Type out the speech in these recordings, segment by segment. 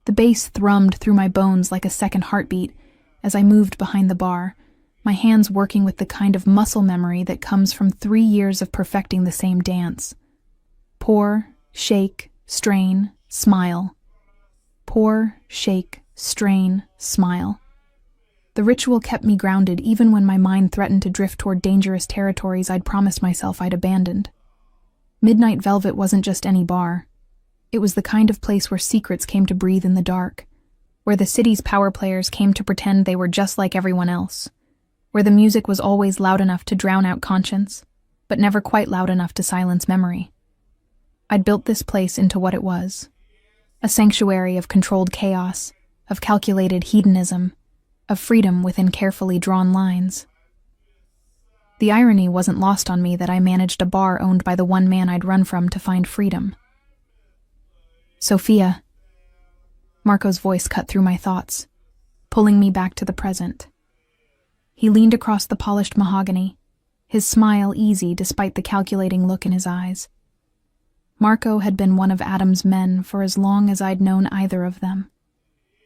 The bass thrummed through my bones like a second heartbeat as I moved behind the bar, my hands working with the kind of muscle memory that comes from 3 years of perfecting the same dance. Pour, shake, strain, smile. Pour, shake, strain, smile. The ritual kept me grounded even when my mind threatened to drift toward dangerous territories I'd promised myself I'd abandoned. Midnight Velvet wasn't just any bar. It was the kind of place where secrets came to breathe in the dark, where the city's power players came to pretend they were just like everyone else, where the music was always loud enough to drown out conscience, but never quite loud enough to silence memory. I'd built this place into what it was, a sanctuary of controlled chaos, of calculated hedonism, of freedom within carefully drawn lines. The irony wasn't lost on me that I managed a bar owned by the one man I'd run from to find freedom. Sophia. Marco's voice cut through my thoughts, pulling me back to the present. He leaned across the polished mahogany, his smile easy despite the calculating look in his eyes. Marco had been one of Adam's men for as long as I'd known either of them,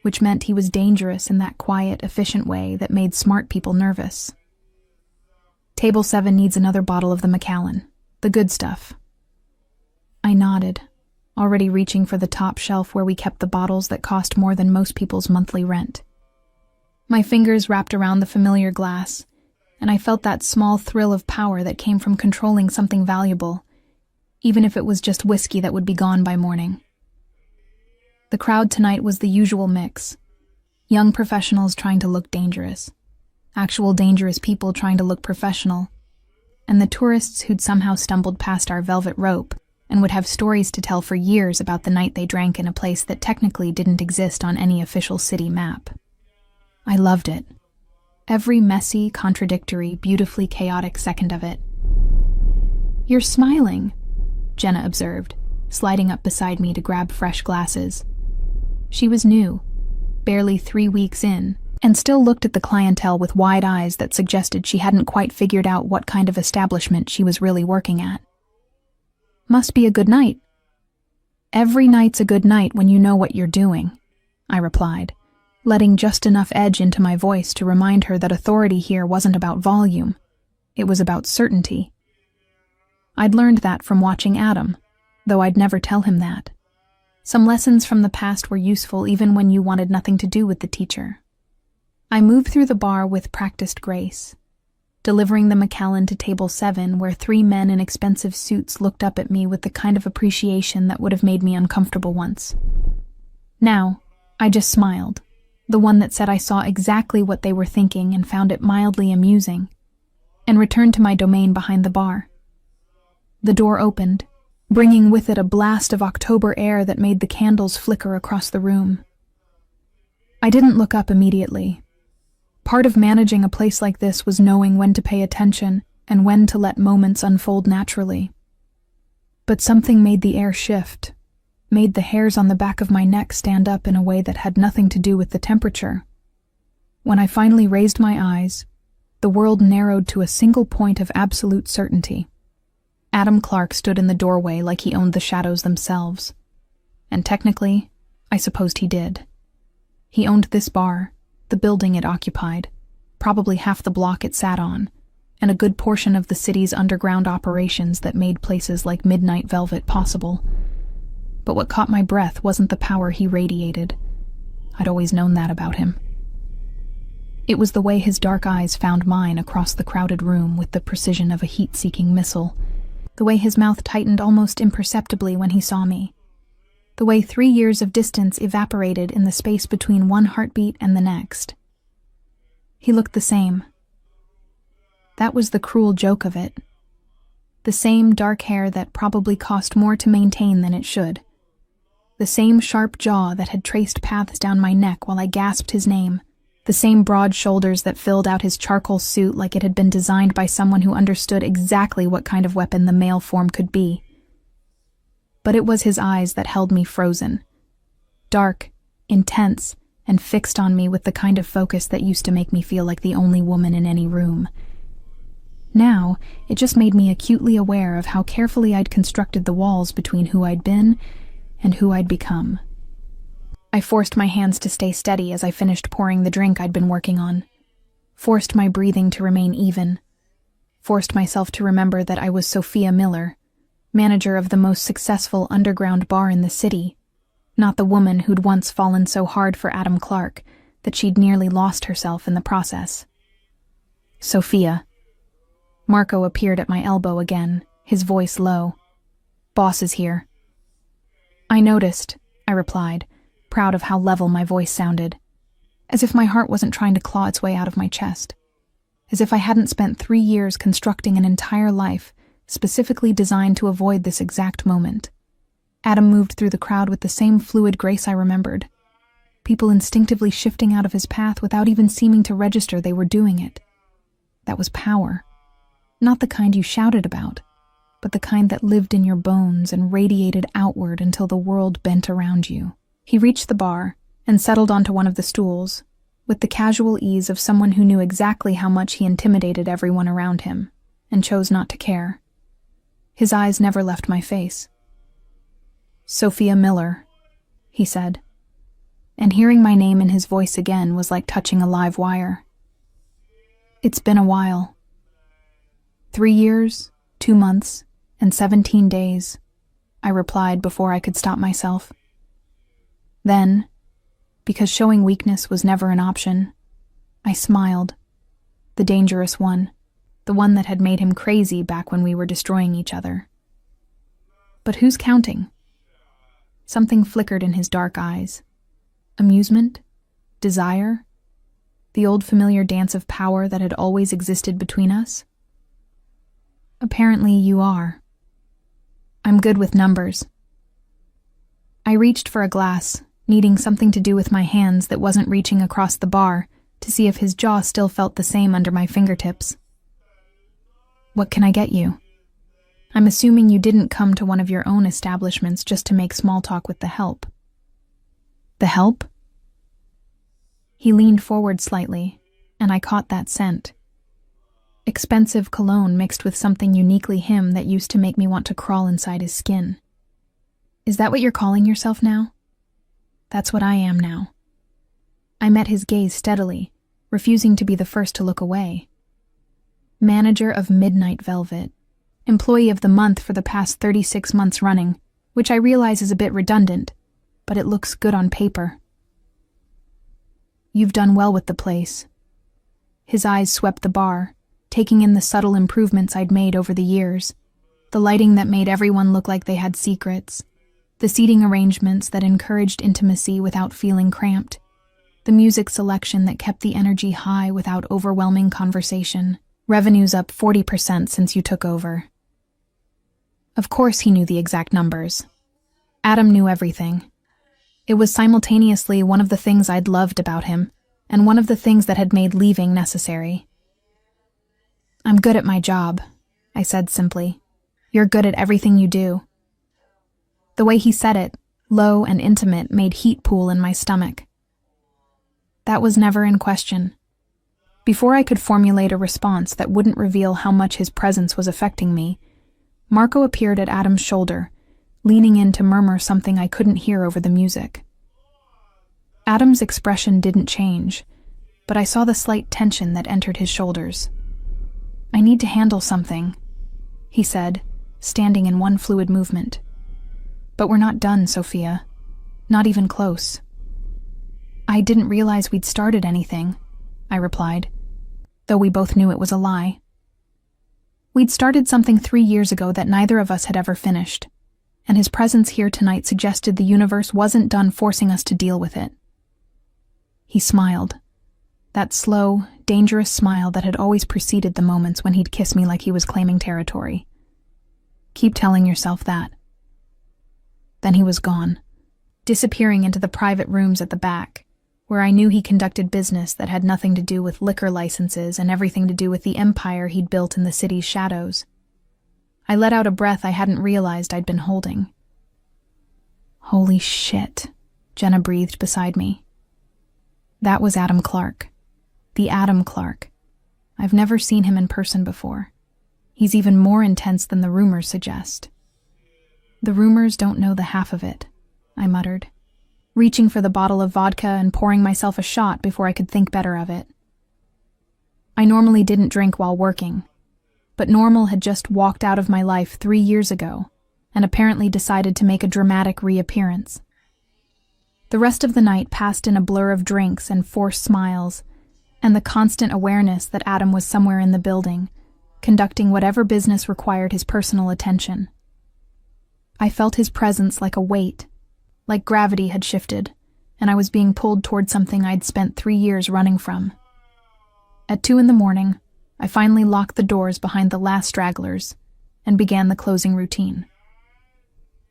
which meant he was dangerous in that quiet, efficient way that made smart people nervous. Table 7 needs another bottle of the Macallan, the good stuff. I nodded, already reaching for the top shelf where we kept the bottles that cost more than most people's monthly rent. My fingers wrapped around the familiar glass, and I felt that small thrill of power that came from controlling something valuable, even if it was just whiskey that would be gone by morning. The crowd tonight was the usual mix. Young professionals trying to look dangerous, actual dangerous people trying to look professional, and the tourists who'd somehow stumbled past our velvet rope and would have stories to tell for years about the night they drank in a place that technically didn't exist on any official city map. I loved it. Every messy, contradictory, beautifully chaotic second of it. "You're smiling," Jenna observed, sliding up beside me to grab fresh glasses. She was new, barely 3 weeks in, and still looked at the clientele with wide eyes that suggested she hadn't quite figured out what kind of establishment she was really working at. "Must be a good night." "Every night's a good night when you know what you're doing," I replied, letting just enough edge into my voice to remind her that authority here wasn't about volume. It was about certainty. I'd learned that from watching Adam, though I'd never tell him that. Some lessons from the past were useful even when you wanted nothing to do with the teacher. I moved through the bar with practiced grace, delivering the Macallan to table 7 where 3 men in expensive suits looked up at me with the kind of appreciation that would have made me uncomfortable once. Now, I just smiled, the one that said I saw exactly what they were thinking and found it mildly amusing, and returned to my domain behind the bar. The door opened, bringing with it a blast of October air that made the candles flicker across the room. I didn't look up immediately. Part of managing a place like this was knowing when to pay attention and when to let moments unfold naturally. But something made the air shift, made the hairs on the back of my neck stand up in a way that had nothing to do with the temperature. When I finally raised my eyes, the world narrowed to a single point of absolute certainty. Adam Clark stood in the doorway like he owned the shadows themselves. And technically, I supposed he did. He owned this bar, the building it occupied, probably half the block it sat on, and a good portion of the city's underground operations that made places like Midnight Velvet possible. But what caught my breath wasn't the power he radiated. I'd always known that about him. It was the way his dark eyes found mine across the crowded room with the precision of a heat-seeking missile, the way his mouth tightened almost imperceptibly when he saw me, the way 3 years of distance evaporated in the space between one heartbeat and the next. He looked the same. That was the cruel joke of it. The same dark hair that probably cost more to maintain than it should. The same sharp jaw that had traced paths down my neck while I gasped his name. The same broad shoulders that filled out his charcoal suit like it had been designed by someone who understood exactly what kind of weapon the male form could be. But it was his eyes that held me frozen. Dark, intense, and fixed on me with the kind of focus that used to make me feel like the only woman in any room. Now, it just made me acutely aware of how carefully I'd constructed the walls between who I'd been and who I'd become. I forced my hands to stay steady as I finished pouring the drink I'd been working on. Forced my breathing to remain even. Forced myself to remember that I was Sophia Miller, manager of the most successful underground bar in the city, not the woman who'd once fallen so hard for Adam Clark that she'd nearly lost herself in the process. Sophia. Marco appeared at my elbow again, his voice low. Boss is here. I noticed, I replied, proud of how level my voice sounded, as if my heart wasn't trying to claw its way out of my chest, as if I hadn't spent 3 years constructing an entire life specifically designed to avoid this exact moment. Adam moved through the crowd with the same fluid grace I remembered, people instinctively shifting out of his path without even seeming to register they were doing it. That was power. Not the kind you shouted about, but the kind that lived in your bones and radiated outward until the world bent around you. He reached the bar and settled onto one of the stools, with the casual ease of someone who knew exactly how much he intimidated everyone around him, and chose not to care. His eyes never left my face. Sophia Miller, he said, and hearing my name in his voice again was like touching a live wire. It's been a while. 3 years, 2 months, and 17 days, I replied before I could stop myself. Then, because showing weakness was never an option, I smiled, the dangerous one, the one that had made him crazy back when we were destroying each other. But who's counting? Something flickered in his dark eyes. Amusement? Desire? The old familiar dance of power that had always existed between us? Apparently you are. I'm good with numbers. I reached for a glass, needing something to do with my hands that wasn't reaching across the bar to see if his jaw still felt the same under my fingertips. What can I get you? I'm assuming you didn't come to one of your own establishments just to make small talk with the help. The help? He leaned forward slightly, and I caught that scent. Expensive cologne mixed with something uniquely him that used to make me want to crawl inside his skin. Is that what you're calling yourself now? That's what I am now. I met his gaze steadily, refusing to be the first to look away. Manager of Midnight Velvet, employee of the month for the past 36 months running, which I realize is a bit redundant, but it looks good on paper. You've done well with the place. His eyes swept the bar, taking in the subtle improvements I'd made over the years, the lighting that made everyone look like they had secrets, the seating arrangements that encouraged intimacy without feeling cramped, the music selection that kept the energy high without overwhelming conversation. Revenue's up 40% since you took over. Of course he knew the exact numbers. Adam knew everything. It was simultaneously one of the things I'd loved about him, and one of the things that had made leaving necessary. I'm good at my job, I said simply. You're good at everything you do. The way he said it, low and intimate, made heat pool in my stomach. That was never in question. Before I could formulate a response that wouldn't reveal how much his presence was affecting me, Marco appeared at Adam's shoulder, leaning in to murmur something I couldn't hear over the music. Adam's expression didn't change, but I saw the slight tension that entered his shoulders. I need to handle something, he said, standing in one fluid movement. But we're not done, Sophia. Not even close. I didn't realize we'd started anything, I replied, though we both knew it was a lie. We'd started something 3 years ago that neither of us had ever finished, and his presence here tonight suggested the universe wasn't done forcing us to deal with it. He smiled, that slow, dangerous smile that had always preceded the moments when he'd kiss me like he was claiming territory. Keep telling yourself that. Then he was gone, disappearing into the private rooms at the back, where I knew he conducted business that had nothing to do with liquor licenses and everything to do with the empire he'd built in the city's shadows. I let out a breath I hadn't realized I'd been holding. Holy shit, Jenna breathed beside me. That was Adam Clark. The Adam Clark. I've never seen him in person before. He's even more intense than the rumors suggest. The rumors don't know the half of it, I muttered. reaching for the bottle of vodka and pouring myself a shot before I could think better of it. I normally didn't drink while working, but Normal had just walked out of my life 3 years ago and apparently decided to make a dramatic reappearance. The rest of the night passed in a blur of drinks and forced smiles, and the constant awareness that Adam was somewhere in the building, conducting whatever business required his personal attention. I felt his presence like a weight, like gravity had shifted, and I was being pulled toward something I'd spent 3 years running from. At 2 a.m, I finally locked the doors behind the last stragglers and began the closing routine.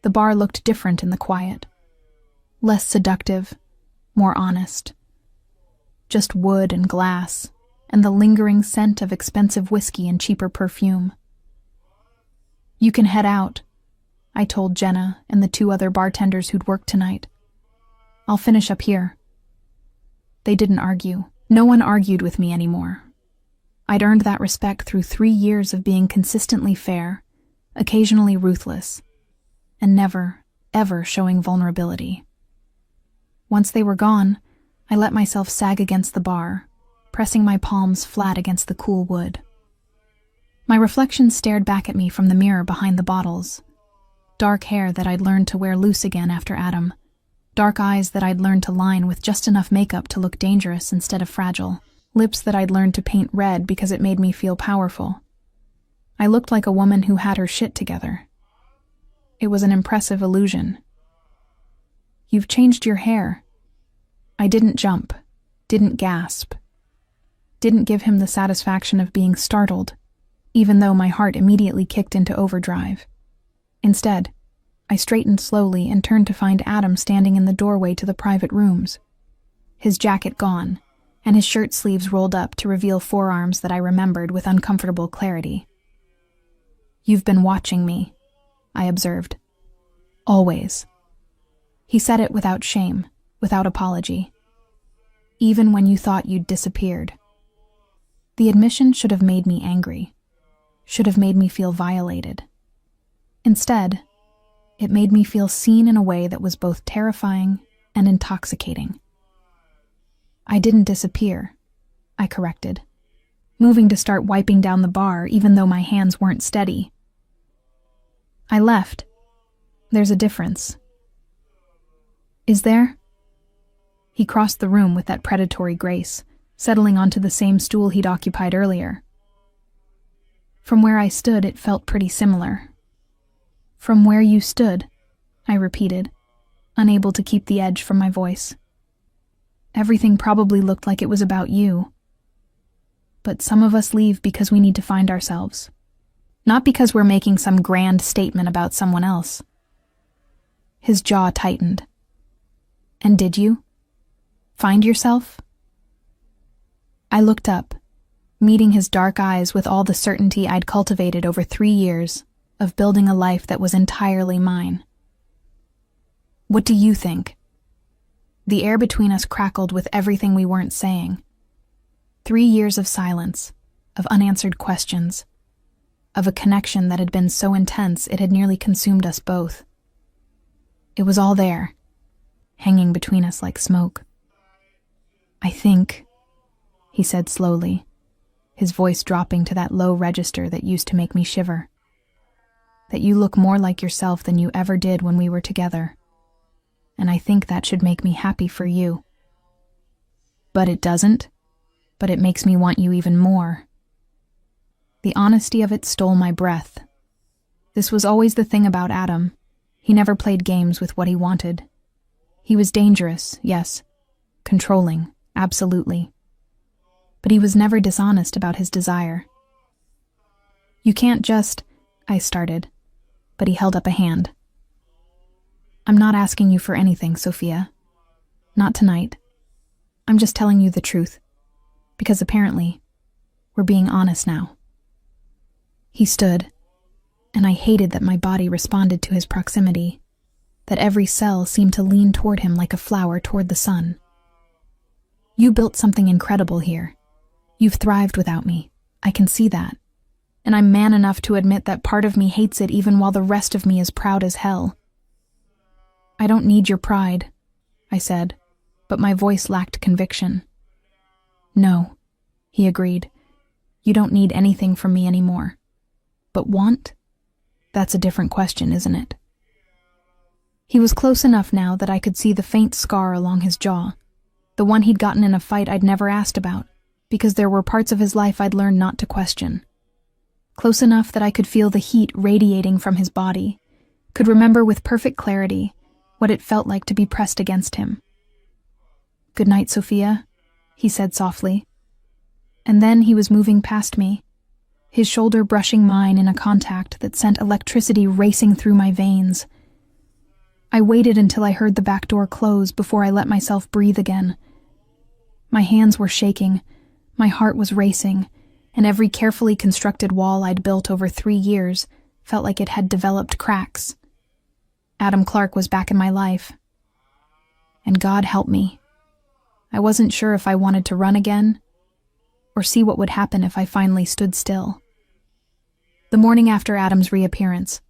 The bar looked different in the quiet. Less seductive, more honest. Just wood and glass, and the lingering scent of expensive whiskey and cheaper perfume. "You can head out," I told Jenna and the 2 other bartenders who'd worked tonight. "I'll finish up here." They didn't argue. No one argued with me anymore. I'd earned that respect through 3 years of being consistently fair, occasionally ruthless, and never, ever showing vulnerability. Once they were gone, I let myself sag against the bar, pressing my palms flat against the cool wood. My reflection stared back at me from the mirror behind the bottles. Dark hair that I'd learned to wear loose again after Adam. Dark eyes that I'd learned to line with just enough makeup to look dangerous instead of fragile. Lips that I'd learned to paint red because it made me feel powerful. I looked like a woman who had her shit together. It was an impressive illusion. "You've changed your hair." I didn't jump, didn't gasp, didn't give him the satisfaction of being startled, even though my heart immediately kicked into overdrive. Instead, I straightened slowly and turned to find Adam standing in the doorway to the private rooms. His jacket gone, and his shirt sleeves rolled up to reveal forearms that I remembered with uncomfortable clarity. "You've been watching me," I observed. "Always." He said it without shame, without apology. "Even when you thought you'd disappeared." The admission should have made me angry, should have made me feel violated. Instead, it made me feel seen in a way that was both terrifying and intoxicating. "I didn't disappear," I corrected, moving to start wiping down the bar even though my hands weren't steady. "I left. There's a difference." "Is there?" He crossed the room with that predatory grace, settling onto the same stool he'd occupied earlier. From where I stood, it felt pretty similar. "From where you stood," I repeated, unable to keep the edge from my voice. "Everything probably looked like it was about you. But some of us leave because we need to find ourselves. Not because we're making some grand statement about someone else." His jaw tightened. "And did you? Find yourself?" I looked up, meeting his dark eyes with all the certainty I'd cultivated over 3 years of building a life that was entirely mine. "What do you think?" The air between us crackled with everything we weren't saying. 3 years of silence, of unanswered questions, of a connection that had been so intense it had nearly consumed us both. It was all there, hanging between us like smoke. "I think," he said slowly, his voice dropping to that low register that used to make me shiver, "that you look more like yourself than you ever did when we were together. And I think that should make me happy for you." "But it doesn't? But it makes me want you even more." The honesty of it stole my breath. This was always the thing about Adam. He never played games with what he wanted. He was dangerous, yes. Controlling, absolutely. But he was never dishonest about his desire. "You can't just," I started, but he held up a hand. "I'm not asking you for anything, Sophia. Not tonight. I'm just telling you the truth, because apparently, we're being honest now." He stood, and I hated that my body responded to his proximity, that every cell seemed to lean toward him like a flower toward the sun. "You built something incredible here. You've thrived without me. I can see that. And I'm man enough to admit that part of me hates it even while the rest of me is proud as hell. I don't need your pride. I said, but my voice lacked conviction. No, he agreed. You don't need anything from me anymore. But want? That's a different question, isn't it? He was close enough now that I could see the faint scar along his jaw, the one he'd gotten in a fight I'd never asked about, because there were parts of his life I'd learned not to question. Close enough that I could feel the heat radiating from his body, could remember with perfect clarity what it felt like to be pressed against him. "Good night, Sophia," he said softly. And then he was moving past me, his shoulder brushing mine in a contact that sent electricity racing through my veins. I waited until I heard the back door close before I let myself breathe again. My hands were shaking, my heart was racing, and every carefully constructed wall I'd built over 3 years felt like it had developed cracks. Adam Clark was back in my life. And God help me. I wasn't sure if I wanted to run again, or see what would happen if I finally stood still. The morning after Adam's reappearance,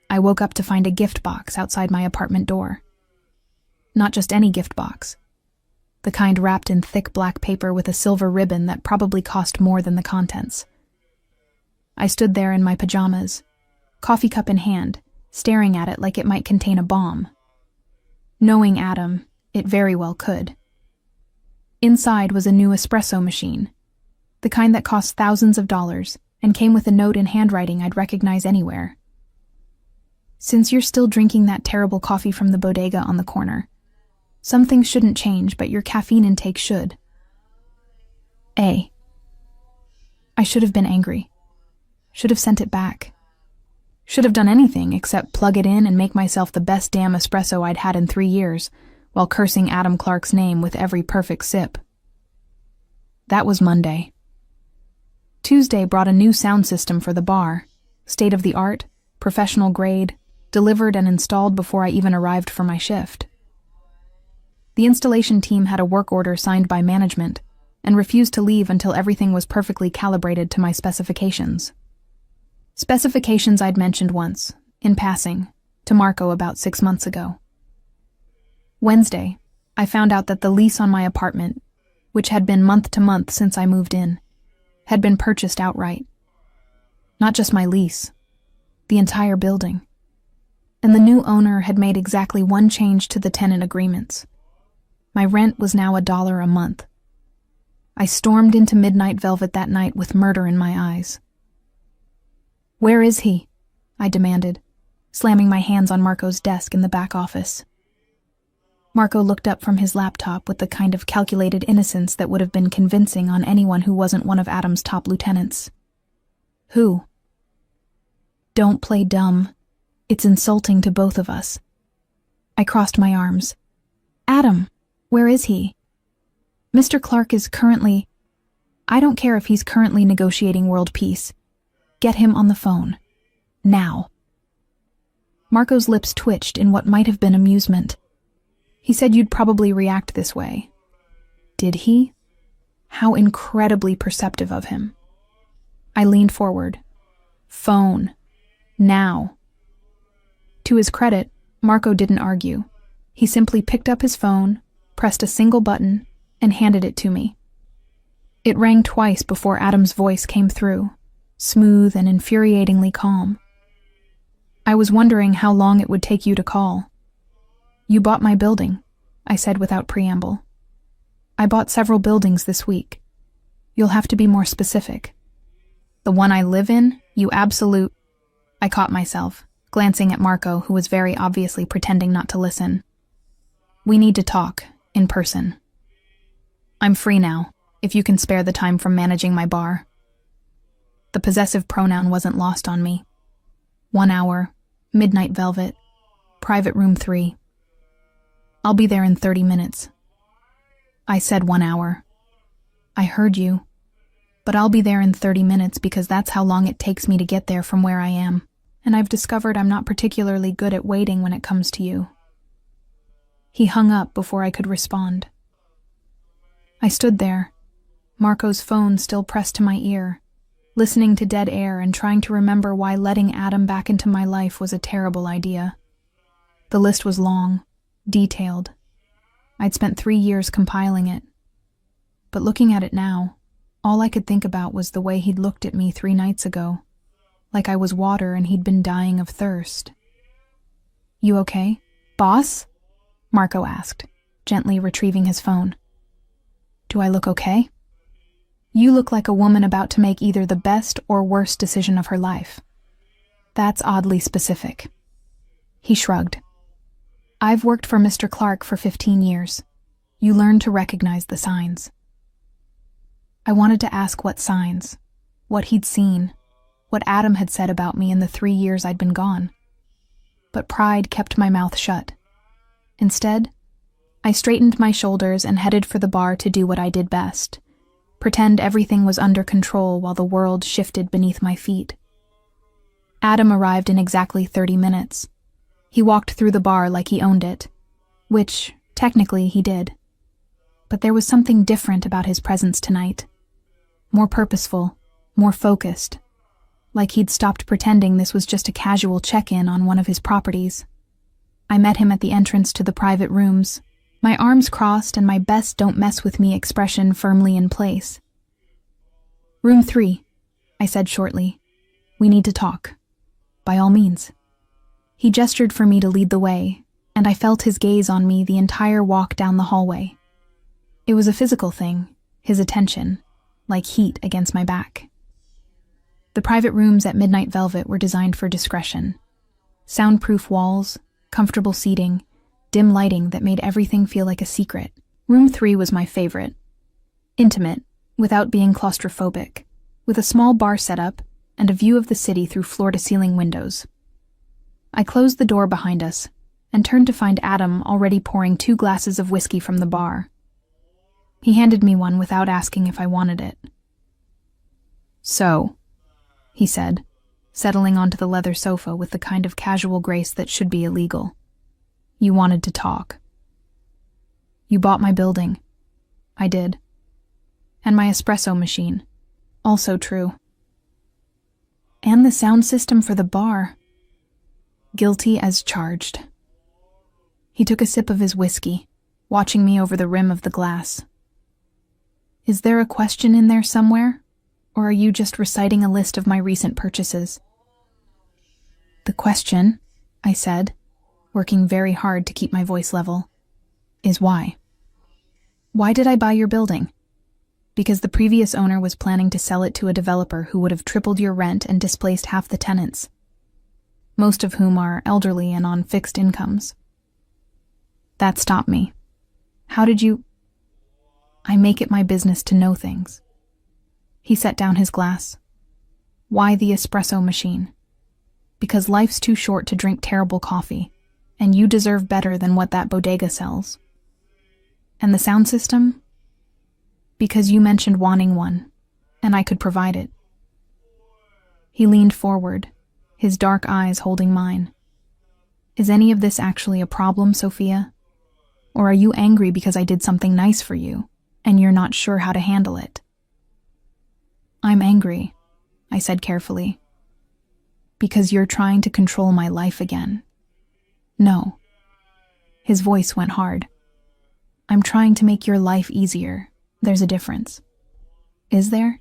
I woke up to find a gift box outside my apartment door. Not just any gift box. The kind wrapped in thick black paper with a silver ribbon that probably cost more than the contents. I stood there in my pajamas, coffee cup in hand, staring at it like it might contain a bomb. Knowing Adam, it very well could. Inside was a new espresso machine, the kind that cost thousands of dollars and came with a note in handwriting I'd recognize anywhere. "Since you're still drinking that terrible coffee from the bodega on the corner, some things shouldn't change, but your caffeine intake should." I should have been angry. Should have sent it back. Should have done anything except plug it in and make myself the best damn espresso I'd had in 3 years, while cursing Adam Clark's name with every perfect sip. That was Monday. Tuesday brought a new sound system for the bar, state-of-the-art, professional grade, delivered and installed before I even arrived for my shift. The installation team had a work order signed by management and refused to leave until everything was perfectly calibrated to my specifications. Specifications I'd mentioned once, in passing, to Marco about 6 months ago. Wednesday, I found out that the lease on my apartment, which had been month to month since I moved in, had been purchased outright. Not just my lease, the entire building. And the new owner had made exactly one change to the tenant agreements. My rent was now $1 a month. I stormed into Midnight Velvet that night with murder in my eyes. "Where is he?" I demanded, slamming my hands on Marco's desk in the back office. Marco looked up from his laptop with the kind of calculated innocence that would have been convincing on anyone who wasn't one of Adam's top lieutenants. "Who?" "Don't play dumb. It's insulting to both of us." I crossed my arms. "Adam, where is he?" "Mr. Clark is currently—" "I don't care if he's currently negotiating world peace. Get him on the phone. Now." Marco's lips twitched in what might have been amusement. He said you'd probably react this way. Did he? How incredibly perceptive of him. I leaned forward. "Phone. Now." To his credit, Marco didn't argue. He simply picked up his phone, pressed a single button, and handed it to me. It rang twice before Adam's voice came through, smooth and infuriatingly calm. "I was wondering how long it would take you to call." "You bought my building," I said without preamble. "I bought several buildings this week. You'll have to be more specific." "The one I live in, you absolute—" I caught myself, glancing at Marco, who was very obviously pretending not to listen. "We need to talk, in person. I'm free now, if you can spare the time from managing my bar." The possessive pronoun wasn't lost on me. 1 hour, Midnight Velvet, private room 3. "I'll be there in 30 minutes. I said 1 hour. "I heard you. But I'll be there in 30 minutes because that's how long it takes me to get there from where I am, and I've discovered I'm not particularly good at waiting when it comes to you." He hung up before I could respond. I stood there, Marco's phone still pressed to my ear, listening to dead air and trying to remember why letting Adam back into my life was a terrible idea. The list was long, detailed. I'd spent 3 years compiling it. But looking at it now, all I could think about was the way he'd looked at me 3 nights ago, like I was water and he'd been dying of thirst. "You okay, boss?" Marco asked, gently retrieving his phone. "Do I look okay?" "You look like a woman about to make either the best or worst decision of her life. That's oddly specific." He shrugged. "I've worked for Mr. Clark for 15 years. You learn to recognize the signs." I wanted to ask what signs, what he'd seen, what Adam had said about me in the 3 years I'd been gone. But pride kept my mouth shut. Instead, I straightened my shoulders and headed for the bar to do what I did best, pretend everything was under control while the world shifted beneath my feet. Adam arrived in exactly 30 minutes. He walked through the bar like he owned it, which, technically, he did. But there was something different about his presence tonight. More purposeful, more focused, like he'd stopped pretending this was just a casual check-in on one of his properties. I met him at the entrance to the private rooms, my arms crossed and my best don't mess with me expression firmly in place. "Room 3, I said shortly. "We need to talk." "By all means." He gestured for me to lead the way, and I felt his gaze on me the entire walk down the hallway. It was a physical thing, his attention, like heat against my back. The private rooms at Midnight Velvet were designed for discretion. Soundproof walls, comfortable seating, dim lighting that made everything feel like a secret. Room 3 was my favorite. Intimate, without being claustrophobic, with a small bar setup and a view of the city through floor-to-ceiling windows. I closed the door behind us and turned to find Adam already pouring 2 glasses of whiskey from the bar. He handed me one without asking if I wanted it. "So," he said, settling onto the leather sofa with the kind of casual grace that should be illegal. "You wanted to talk." "You bought my building." "I did. And my espresso machine." "Also true." "And the sound system for the bar." Guilty as charged. He took a sip of his whiskey, watching me over the rim of the glass. "Is there a question in there somewhere? Or are you just reciting a list of my recent purchases?" "The question," I said, working very hard to keep my voice level, "is why. Why did I buy your building? Because the previous owner was planning to sell it to a developer who would have tripled your rent and displaced half the tenants, most of whom are elderly and on fixed incomes. That stopped me. How did you... I make it my business to know things." He set down his glass. "Why the espresso machine? Because life's too short to drink terrible coffee, and you deserve better than what that bodega sells. And the sound system? Because you mentioned wanting one, and I could provide it." He leaned forward, his dark eyes holding mine. "Is any of this actually a problem, Sophia? Or are you angry because I did something nice for you, and you're not sure how to handle it?" "I'm angry," I said carefully. "Because you're trying to control my life again." "No." His voice went hard. "I'm trying to make your life easier. There's a difference." "Is there?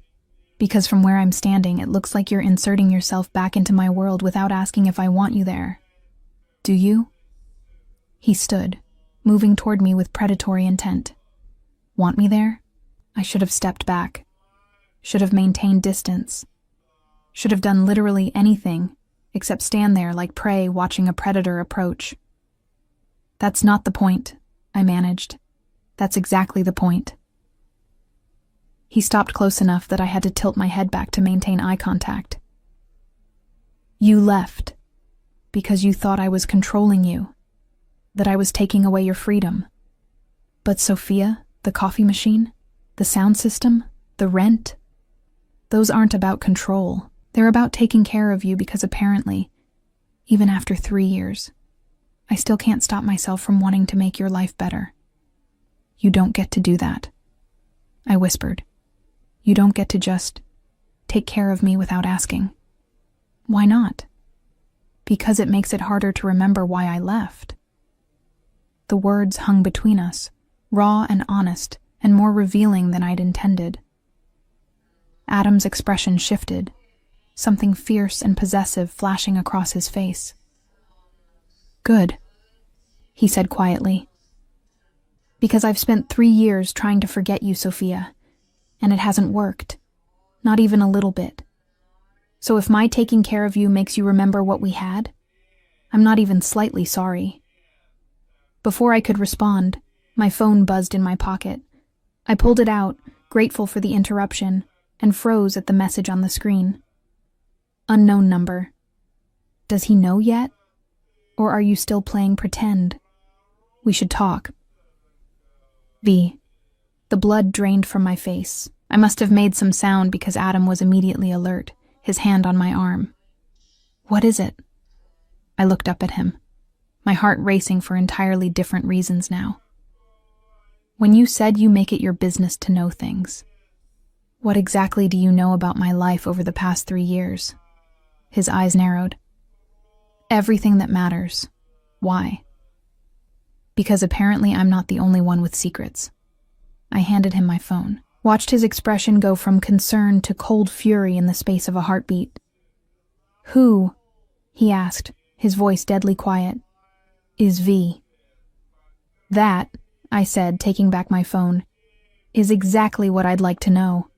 Because from where I'm standing, it looks like you're inserting yourself back into my world without asking if I want you there. Do you?" He stood, moving toward me with predatory intent. Want me there? I should have stepped back. Should have maintained distance. Should have done literally anything except stand there like prey watching a predator approach. "That's not the point," I managed. "That's exactly the point." He stopped close enough that I had to tilt my head back to maintain eye contact. "You left because you thought I was controlling you, that I was taking away your freedom. But Sophia, the coffee machine, the sound system, the rent, those aren't about control. They're about taking care of you because apparently, even after 3 years, I still can't stop myself from wanting to make your life better. You don't get to do that," I whispered. "You don't get to just take care of me without asking." "Why not?" "Because it makes it harder to remember why I left." The words hung between us, raw and honest, and more revealing than I'd intended. Adam's expression shifted, something fierce and possessive flashing across his face. "Good," he said quietly. "Because I've spent 3 years trying to forget you, Sophia, and it hasn't worked. Not even a little bit. So if my taking care of you makes you remember what we had, I'm not even slightly sorry." Before I could respond, my phone buzzed in my pocket. I pulled it out, grateful for the interruption, and froze at the message on the screen. "Unknown number. Does he know yet? Or are you still playing pretend? We should talk." V. The blood drained from my face. I must have made some sound because Adam was immediately alert, his hand on my arm. "What is it?" I looked up at him, my heart racing for entirely different reasons now. "When you said you make it your business to know things, what exactly do you know about my life over the past 3 years? His eyes narrowed. "Everything that matters. Why?" "Because apparently I'm not the only one with secrets." I handed him my phone, watched his expression go from concern to cold fury in the space of a heartbeat. "Who," he asked, his voice deadly quiet, "is V?" "That," I said, taking back my phone, "is exactly what I'd like to know."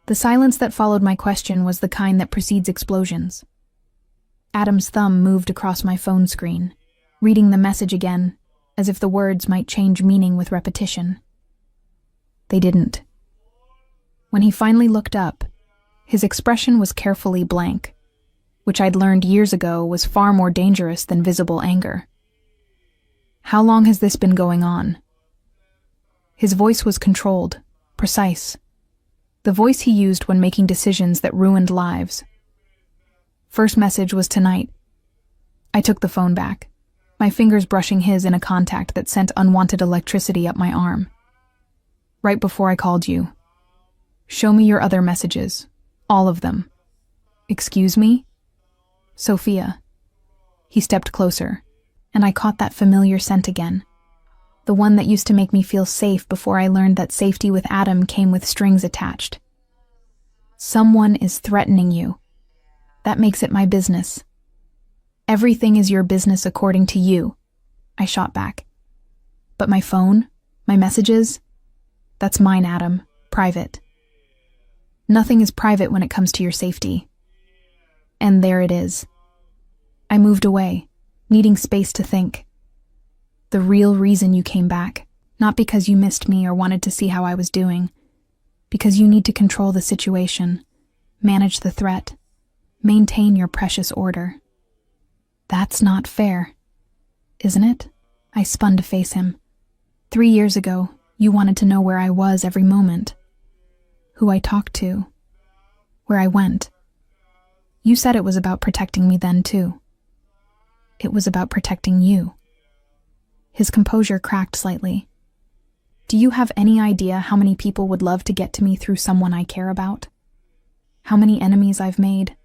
The silence that followed my question was the kind that precedes explosions. Adam's thumb moved across my phone screen, reading the message again, as if the words might change meaning with repetition. They didn't. When he finally looked up, his expression was carefully blank, which I'd learned years ago was far more dangerous than visible anger. "How long has this been going on?" His voice was controlled, precise. The voice he used when making decisions that ruined lives. "First message was tonight." I took the phone back, my fingers brushing his in a contact that sent unwanted electricity up my arm. "Right before I called you. Show me your other messages. All of them." "Excuse me?" "Sophia." He stepped closer, and I caught that familiar scent again. The one that used to make me feel safe before I learned that safety with Adam came with strings attached. "Someone is threatening you. That makes it my business." "Everything is your business according to you," I shot back. "But my phone, my messages, that's mine, Adam, private." "Nothing is private when it comes to your safety." And there it is. I moved away, needing space to think. "The real reason you came back, not because you missed me or wanted to see how I was doing, because you need to control the situation, manage the threat, maintain your precious order." "That's not fair, isn't it?" I spun to face him. 3 years ago, you wanted to know where I was every moment, who I talked to, where I went. You said it was about protecting me then, too. It was about protecting you. His composure cracked slightly. "Do you have any idea how many people would love to get to me through someone I care about? How many enemies I've made?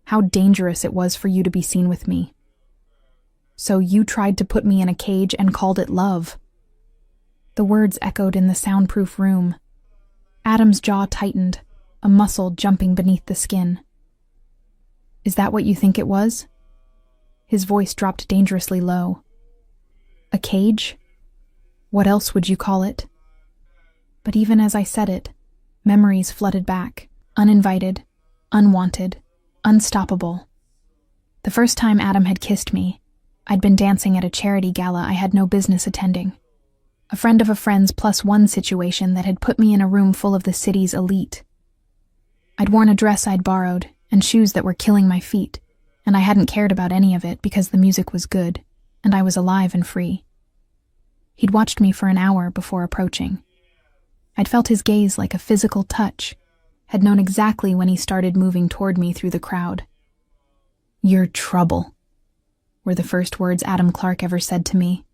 How dangerous it was for you to be seen with me? So you tried to put me in a cage and called it love." The words echoed in the soundproof room. Adam's jaw tightened, a muscle jumping beneath the skin. "Is that what you think it was?" His voice dropped dangerously low. "A cage? What else would you call it?" But even as I said it, memories flooded back, uninvited, unwanted, unstoppable. The first time Adam had kissed me, I'd been dancing at a charity gala I had no business attending. A friend of a friend's +1 situation that had put me in a room full of the city's elite. I'd worn a dress I'd borrowed and shoes that were killing my feet, and I hadn't cared about any of it because the music was good, and I was alive and free. He'd watched me for an hour before approaching. I'd felt his gaze like a physical touch, had known exactly when he started moving toward me through the crowd. "You're trouble," were the first words Adam Clark ever said to me.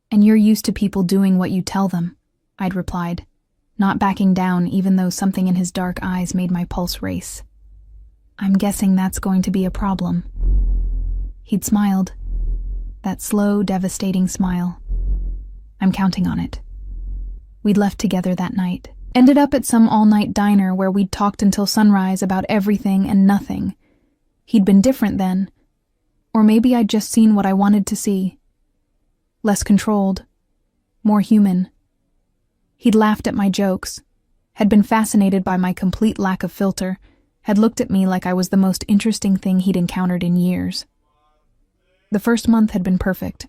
"And you're used to people doing what you tell them," I'd replied, not backing down even though something in his dark eyes made my pulse race. "I'm guessing that's going to be a problem." He'd smiled, that slow, devastating smile. I'm counting on it. We'd left together that night. Ended up at some all-night diner where we'd talked until sunrise about everything and nothing. He'd been different then. Or maybe I'd just seen what I wanted to see. Less controlled. More human. He'd laughed at my jokes, had been fascinated by my complete lack of filter, had looked at me like I was the most interesting thing he'd encountered in years. The first month had been perfect.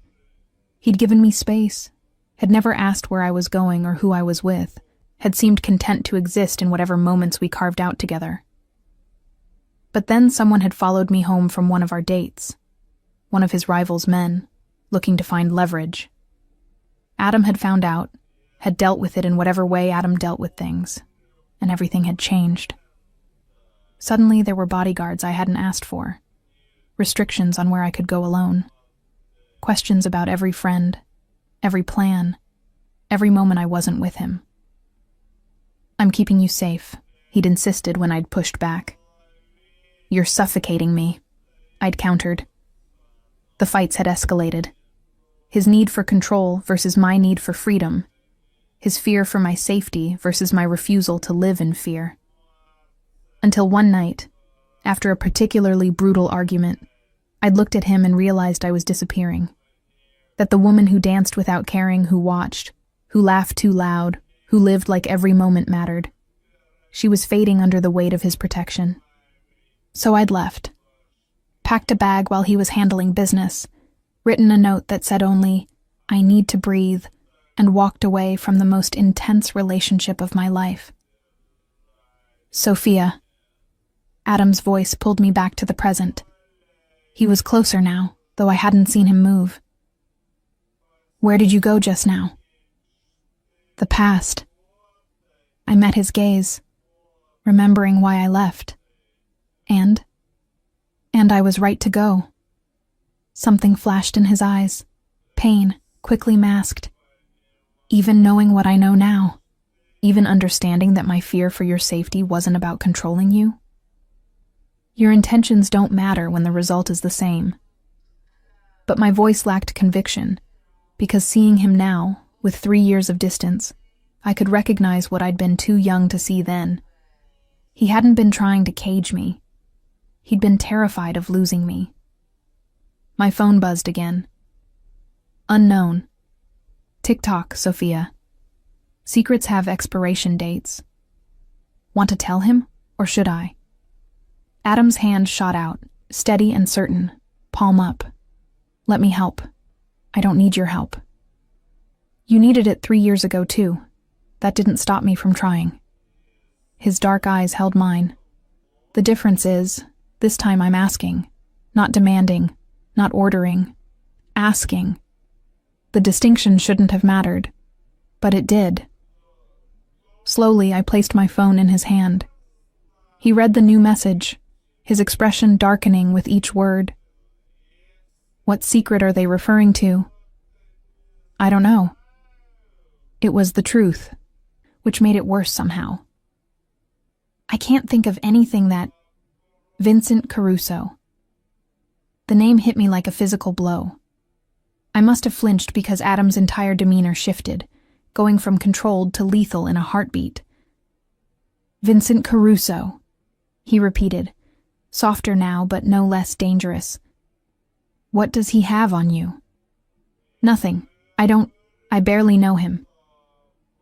He'd given me space, had never asked where I was going or who I was with, had seemed content to exist in whatever moments we carved out together. But then someone had followed me home from one of our dates, one of his rival's men, looking to find leverage. Adam had found out, had dealt with it in whatever way Adam dealt with things, and everything had changed. Suddenly there were bodyguards I hadn't asked for, restrictions on where I could go alone, questions about every friend, every plan, every moment I wasn't with him. "I'm keeping you safe," he'd insisted when I'd pushed back. "You're suffocating me," I'd countered. The fights had escalated. His need for control versus my need for freedom. His fear for my safety versus my refusal to live in fear. Until one night, after a particularly brutal argument, I'd looked at him and realized I was disappearing. That the woman who danced without caring, who watched, who laughed too loud, who lived like every moment mattered. She was fading under the weight of his protection. So I'd left. Packed a bag while he was handling business, written a note that said only, "I need to breathe," and walked away from the most intense relationship of my life. "Sophia." Adam's voice pulled me back to the present. He was closer now, though I hadn't seen him move. "Where did you go just now?" "The past." I met his gaze, remembering why I left. And I was right to go. Something flashed in his eyes, pain, quickly masked. Even knowing what I know now, even understanding that my fear for your safety wasn't about controlling you. Your intentions don't matter when the result is the same. But my voice lacked conviction, because seeing him now, with 3 years of distance, I could recognize what I'd been too young to see then. He hadn't been trying to cage me. He'd been terrified of losing me. My phone buzzed again. Unknown. TikTok, Sophia. Secrets have expiration dates. Want to tell him, or should I? Adam's hand shot out, steady and certain, palm up. "Let me help. I don't need your help." "You needed it 3 years ago, too. That didn't stop me from trying." His dark eyes held mine. "The difference is, this time I'm asking, not demanding, not ordering. Asking. The distinction shouldn't have mattered, but it did." Slowly, I placed my phone in his hand. He read the new message, his expression darkening with each word. "What secret are they referring to?" "I don't know." It was the truth, which made it worse somehow. I can't think of anything that... Vincent Caruso. The name hit me like a physical blow. I must have flinched because Adam's entire demeanor shifted, going from controlled to lethal in a heartbeat. "Vincent Caruso," he repeated, softer now but no less dangerous. "What does he have on you?" "Nothing. I barely know him."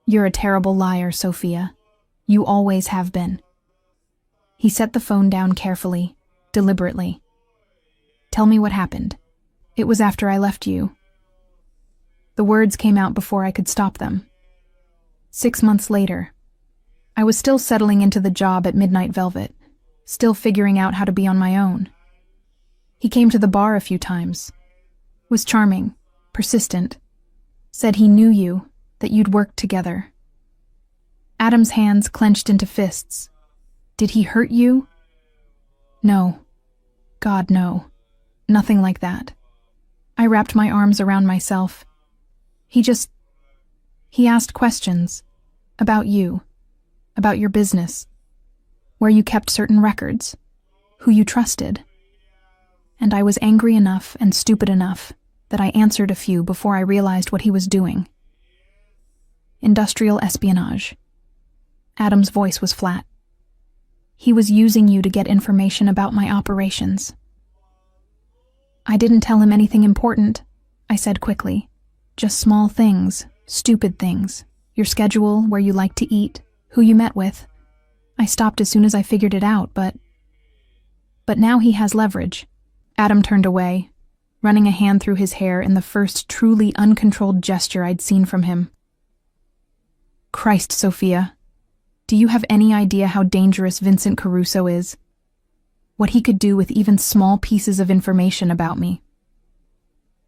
"You're a terrible liar, Sophia. You always have been." He set the phone down carefully, deliberately. "Tell me what happened. It was after I left you." The words came out before I could stop them. 6 months later. I was still settling into the job at Midnight Velvet, still figuring out how to be on my own. He came to the bar a few times. Was charming, persistent. Said he knew you, that you'd worked together. Adam's hands clenched into fists. "Did he hurt you?" "No. God, no. Nothing like that." I wrapped my arms around myself. He asked questions. About you. About your business. Where you kept certain records. Who you trusted. And I was angry enough and stupid enough that I answered a few before I realized what he was doing. Industrial espionage. Adam's voice was flat. He was using you to get information about my operations. I didn't tell him anything important, I said quickly. Just small things, stupid things. Your schedule, where you like to eat, who you met with. I stopped as soon as I figured it out, but now he has leverage. Adam turned away, running a hand through his hair in the first truly uncontrolled gesture I'd seen from him. Christ, Sophia. Do you have any idea how dangerous Vincent Caruso is? What he could do with even small pieces of information about me?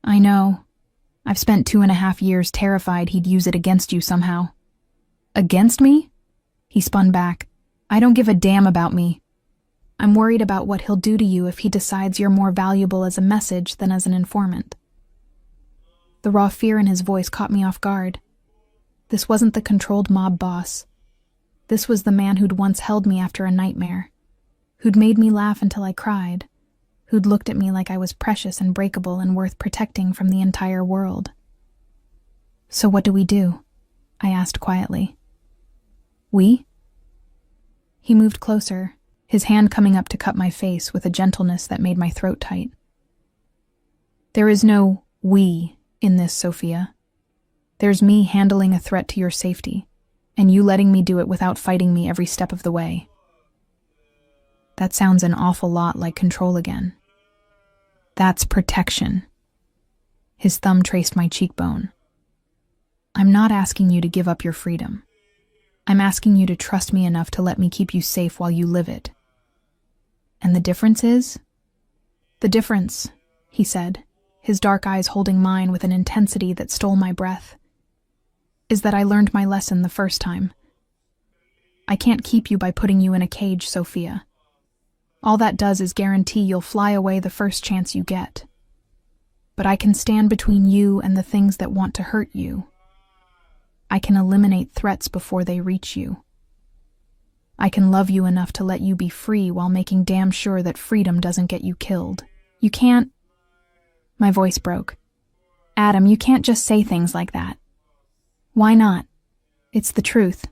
I know. I've spent 2.5 years terrified he'd use it against you somehow. Against me? He spun back. I don't give a damn about me. I'm worried about what he'll do to you if he decides you're more valuable as a message than as an informant. The raw fear in his voice caught me off guard. This wasn't the controlled mob boss. This was the man who'd once held me after a nightmare, who'd made me laugh until I cried, who'd looked at me like I was precious and breakable and worth protecting from the entire world. So what do we do? I asked quietly. We? He moved closer, his hand coming up to cup my face with a gentleness that made my throat tight. There is no we in this, Sophia. There's me handling a threat to your safety, and you letting me do it without fighting me every step of the way. That sounds an awful lot like control again. That's protection. His thumb traced my cheekbone. I'm not asking you to give up your freedom. I'm asking you to trust me enough to let me keep you safe while you live it. And the difference is? The difference, he said, his dark eyes holding mine with an intensity that stole my breath, is that I learned my lesson the first time. I can't keep you by putting you in a cage, Sophia. All that does is guarantee you'll fly away the first chance you get. But I can stand between you and the things that want to hurt you. I can eliminate threats before they reach you. I can love you enough to let you be free while making damn sure that freedom doesn't get you killed. You can't... My voice broke. Adam, you can't just say things like that. Why not? It's the truth.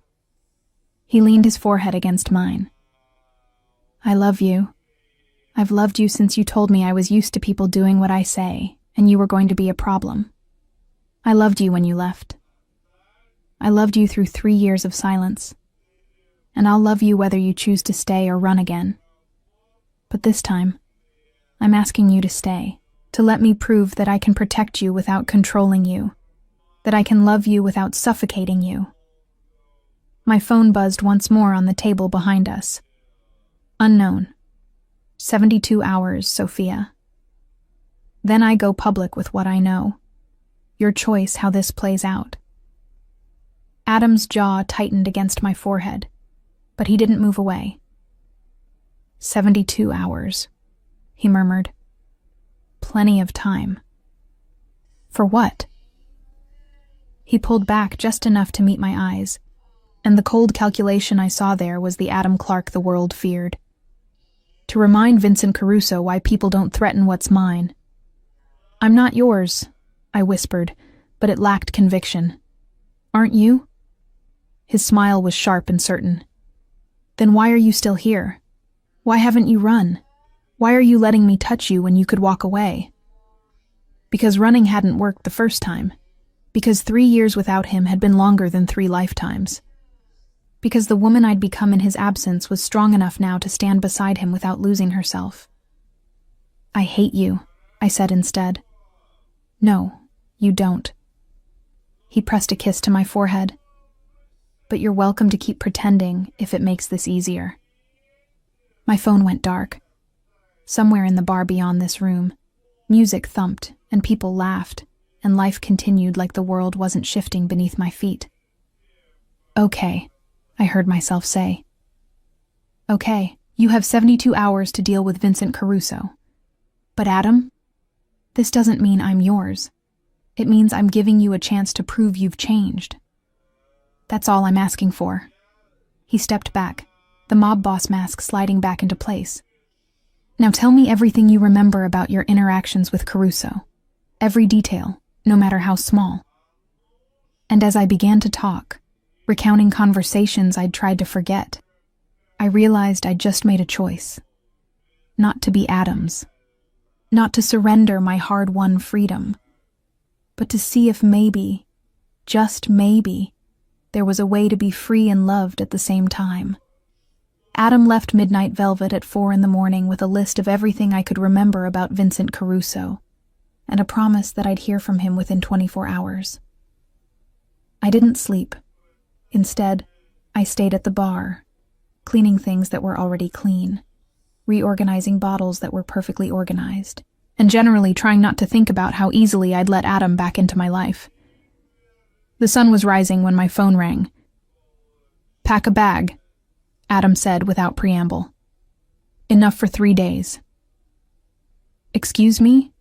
He leaned his forehead against mine. I love you. I've loved you since you told me I was used to people doing what I say, and you were going to be a problem. I loved you when you left. I loved you through 3 years of silence. And I'll love you whether you choose to stay or run again. But this time, I'm asking you to stay, to let me prove that I can protect you without controlling you, that I can love you without suffocating you. My phone buzzed once more on the table behind us. Unknown. 72 hours, Sophia. Then I go public with what I know. Your choice how this plays out. Adam's jaw tightened against my forehead, but he didn't move away. 72 hours, he murmured. Plenty of time. For what? He pulled back just enough to meet my eyes, and the cold calculation I saw there was the Adam Clark the world feared. To remind Vincent Caruso why people don't threaten what's mine. I'm not yours, I whispered, but it lacked conviction. Aren't you? His smile was sharp and certain. Then why are you still here? Why haven't you run? Why are you letting me touch you when you could walk away? Because running hadn't worked the first time. Because 3 years without him had been longer than 3 lifetimes. Because the woman I'd become in his absence was strong enough now to stand beside him without losing herself. I hate you, I said instead. No, you don't. He pressed a kiss to my forehead. But you're welcome to keep pretending if it makes this easier. My phone went dark. Somewhere in the bar beyond this room, music thumped and people laughed, and life continued like the world wasn't shifting beneath my feet. Okay, I heard myself say. Okay, you have 72 hours to deal with Vincent Caruso. But Adam, this doesn't mean I'm yours. It means I'm giving you a chance to prove you've changed. That's all I'm asking for. He stepped back, the mob boss mask sliding back into place. Now tell me everything you remember about your interactions with Caruso. Every detail, no matter how small. And as I began to talk, recounting conversations I'd tried to forget, I realized I'd just made a choice. Not to be Adam's. Not to surrender my hard-won freedom, but to see if maybe, just maybe, there was a way to be free and loved at the same time. Adam left Midnight Velvet at 4 a.m. with a list of everything I could remember about Vincent Caruso, and a promise that I'd hear from him within 24 hours. I didn't sleep. Instead, I stayed at the bar, cleaning things that were already clean, reorganizing bottles that were perfectly organized, and generally trying not to think about how easily I'd let Adam back into my life. The sun was rising when my phone rang. "Pack a bag," Adam said without preamble. "Enough for 3 days." "Excuse me?"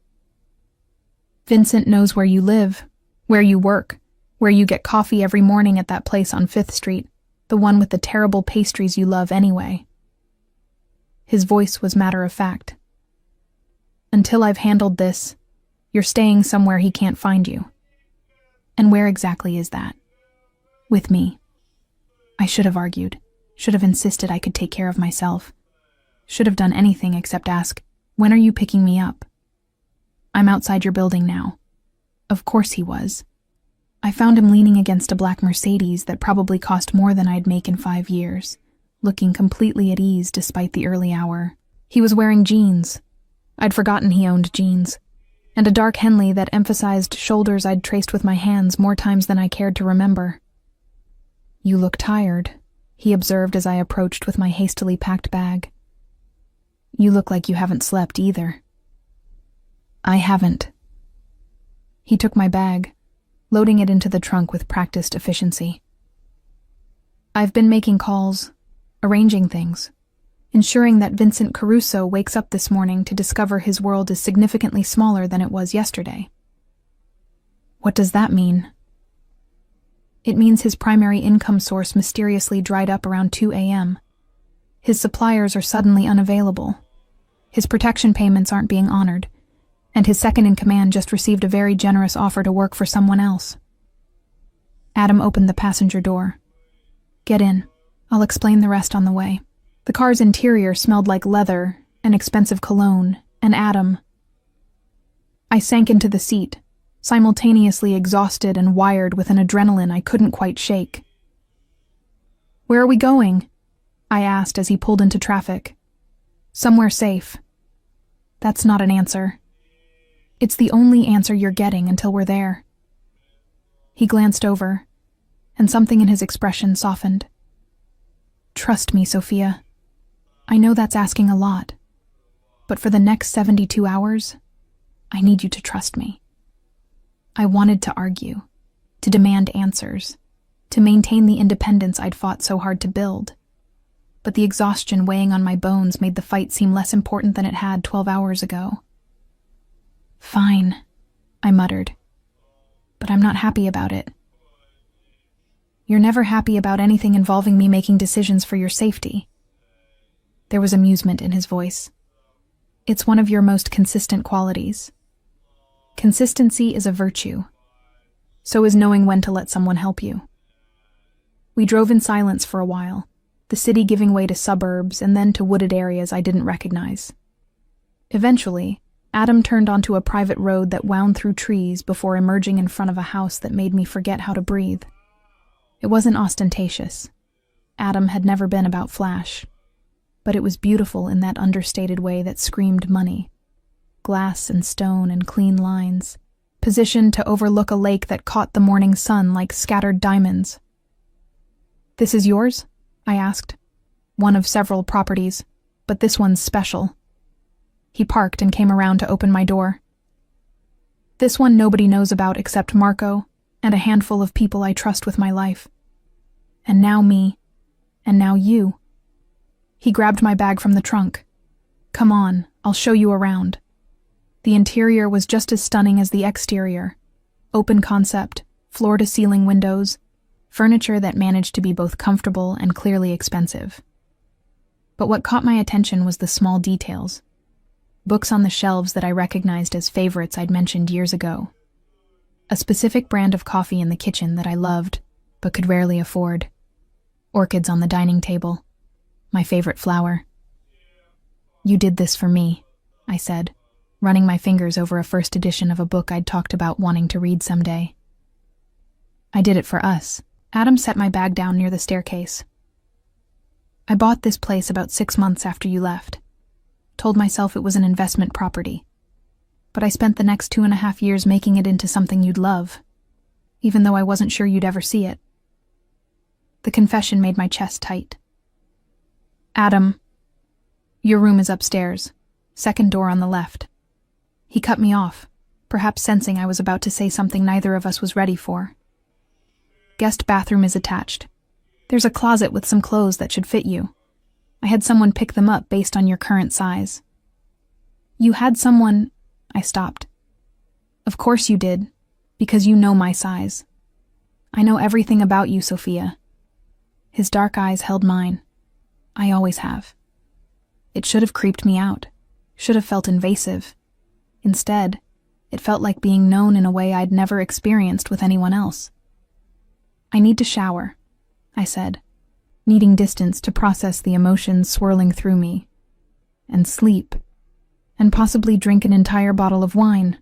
"Vincent knows where you live, where you work, where you get coffee every morning at that place on 5th Street, the one with the terrible pastries you love anyway." His voice was matter-of-fact. "Until I've handled this, you're staying somewhere he can't find you." "And where exactly is that?" "With me." I should have argued, should have insisted I could take care of myself, should have done anything except ask, "When are you picking me up?" "I'm outside your building now." Of course he was. I found him leaning against a black Mercedes that probably cost more than I'd make in 5 years, looking completely at ease despite the early hour. He was wearing jeans. I'd forgotten he owned jeans, and a dark Henley that emphasized shoulders I'd traced with my hands more times than I cared to remember. "You look tired," he observed as I approached with my hastily packed bag. "You look like you haven't slept either." "I haven't." He took my bag, loading it into the trunk with practiced efficiency. "I've been making calls, arranging things, ensuring that Vincent Caruso wakes up this morning to discover his world is significantly smaller than it was yesterday." "What does that mean?" "It means his primary income source mysteriously dried up around 2 a.m. His suppliers are suddenly unavailable. His protection payments aren't being honored, and his second-in-command just received a very generous offer to work for someone else." Adam opened the passenger door. "Get in. I'll explain the rest on the way." The car's interior smelled like leather, and expensive cologne, and Adam. I sank into the seat, simultaneously exhausted and wired with an adrenaline I couldn't quite shake. "Where are we going?" I asked as he pulled into traffic. "Somewhere safe." "That's not an answer." "It's the only answer you're getting until we're there." He glanced over, and something in his expression softened. "Trust me, Sophia. I know that's asking a lot, but for the next 72 hours, I need you to trust me." I wanted to argue, to demand answers, to maintain the independence I'd fought so hard to build, but the exhaustion weighing on my bones made the fight seem less important than it had 12 hours ago. "Fine," I muttered, "but I'm not happy about it." "You're never happy about anything involving me making decisions for your safety." There was amusement in his voice. "It's one of your most consistent qualities. Consistency is a virtue. So is knowing when to let someone help you." We drove in silence for a while, the city giving way to suburbs and then to wooded areas I didn't recognize. Eventually, Adam turned onto a private road that wound through trees before emerging in front of a house that made me forget how to breathe. It wasn't ostentatious. Adam had never been about flash. But it was beautiful in that understated way that screamed money. Glass and stone and clean lines, positioned to overlook a lake that caught the morning sun like scattered diamonds. "This is yours?" I asked. "One of several properties, but this one's special." He parked and came around to open my door. "This one nobody knows about except Marco and a handful of people I trust with my life. And now me, and now you." He grabbed my bag from the trunk. "Come on, I'll show you around." The interior was just as stunning as the exterior. Open concept, floor-to-ceiling windows, furniture that managed to be both comfortable and clearly expensive. But what caught my attention was the small details. Books on the shelves that I recognized as favorites I'd mentioned years ago. A specific brand of coffee in the kitchen that I loved, but could rarely afford. Orchids on the dining table. My favorite flower. "You did this for me," I said, running my fingers over a first edition of a book I'd talked about wanting to read someday. "I did it for us." Adam set my bag down near the staircase. "I bought this place about 6 months after you left. Told myself it was an investment property. But I spent the next 2.5 years making it into something you'd love, even though I wasn't sure you'd ever see it." The confession made my chest tight. "Adam, your room is upstairs, second door on the left." He cut me off, perhaps sensing I was about to say something neither of us was ready for. "Guest bathroom is attached. There's a closet with some clothes that should fit you. I had someone pick them up based on your current size." "You had someone—" I stopped. "Of course you did, because you know my size. I know everything about you, Sophia." His dark eyes held mine. I always have. It should have creeped me out, should have felt invasive. Instead, it felt like being known in a way I'd never experienced with anyone else. "I need to shower," I said, needing distance to process the emotions swirling through me. "And sleep. And possibly drink an entire bottle of wine.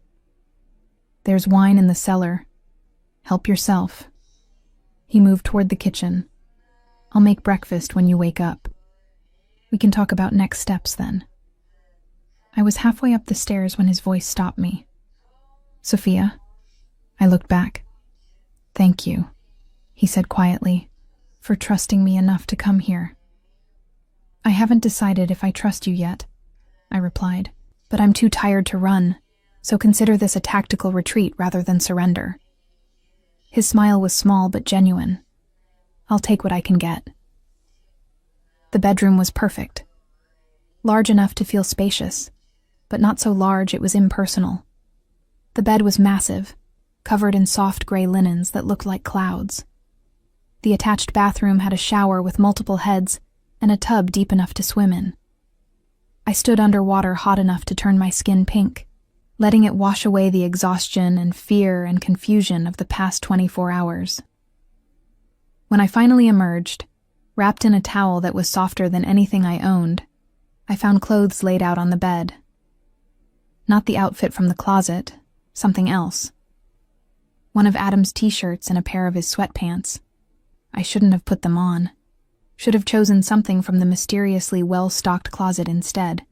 There's wine in the cellar. Help yourself." He moved toward the kitchen. "I'll make breakfast when you wake up. We can talk about next steps then." I was halfway up the stairs when his voice stopped me. "Sophia?" I looked back. "Thank you," he said quietly, "for trusting me enough to come here." "I haven't decided if I trust you yet," I replied, "but I'm too tired to run, so consider this a tactical retreat rather than surrender." His smile was small but genuine. "I'll take what I can get." The bedroom was perfect. Large enough to feel spacious, but not so large it was impersonal. The bed was massive, covered in soft gray linens that looked like clouds. The attached bathroom had a shower with multiple heads and a tub deep enough to swim in. I stood under water hot enough to turn my skin pink, letting it wash away the exhaustion and fear and confusion of the past 24 hours. When I finally emerged, wrapped in a towel that was softer than anything I owned, I found clothes laid out on the bed. Not the outfit from the closet, something else. One of Adam's t-shirts and a pair of his sweatpants. I shouldn't have put them on. Should have chosen something from the mysteriously well-stocked closet instead.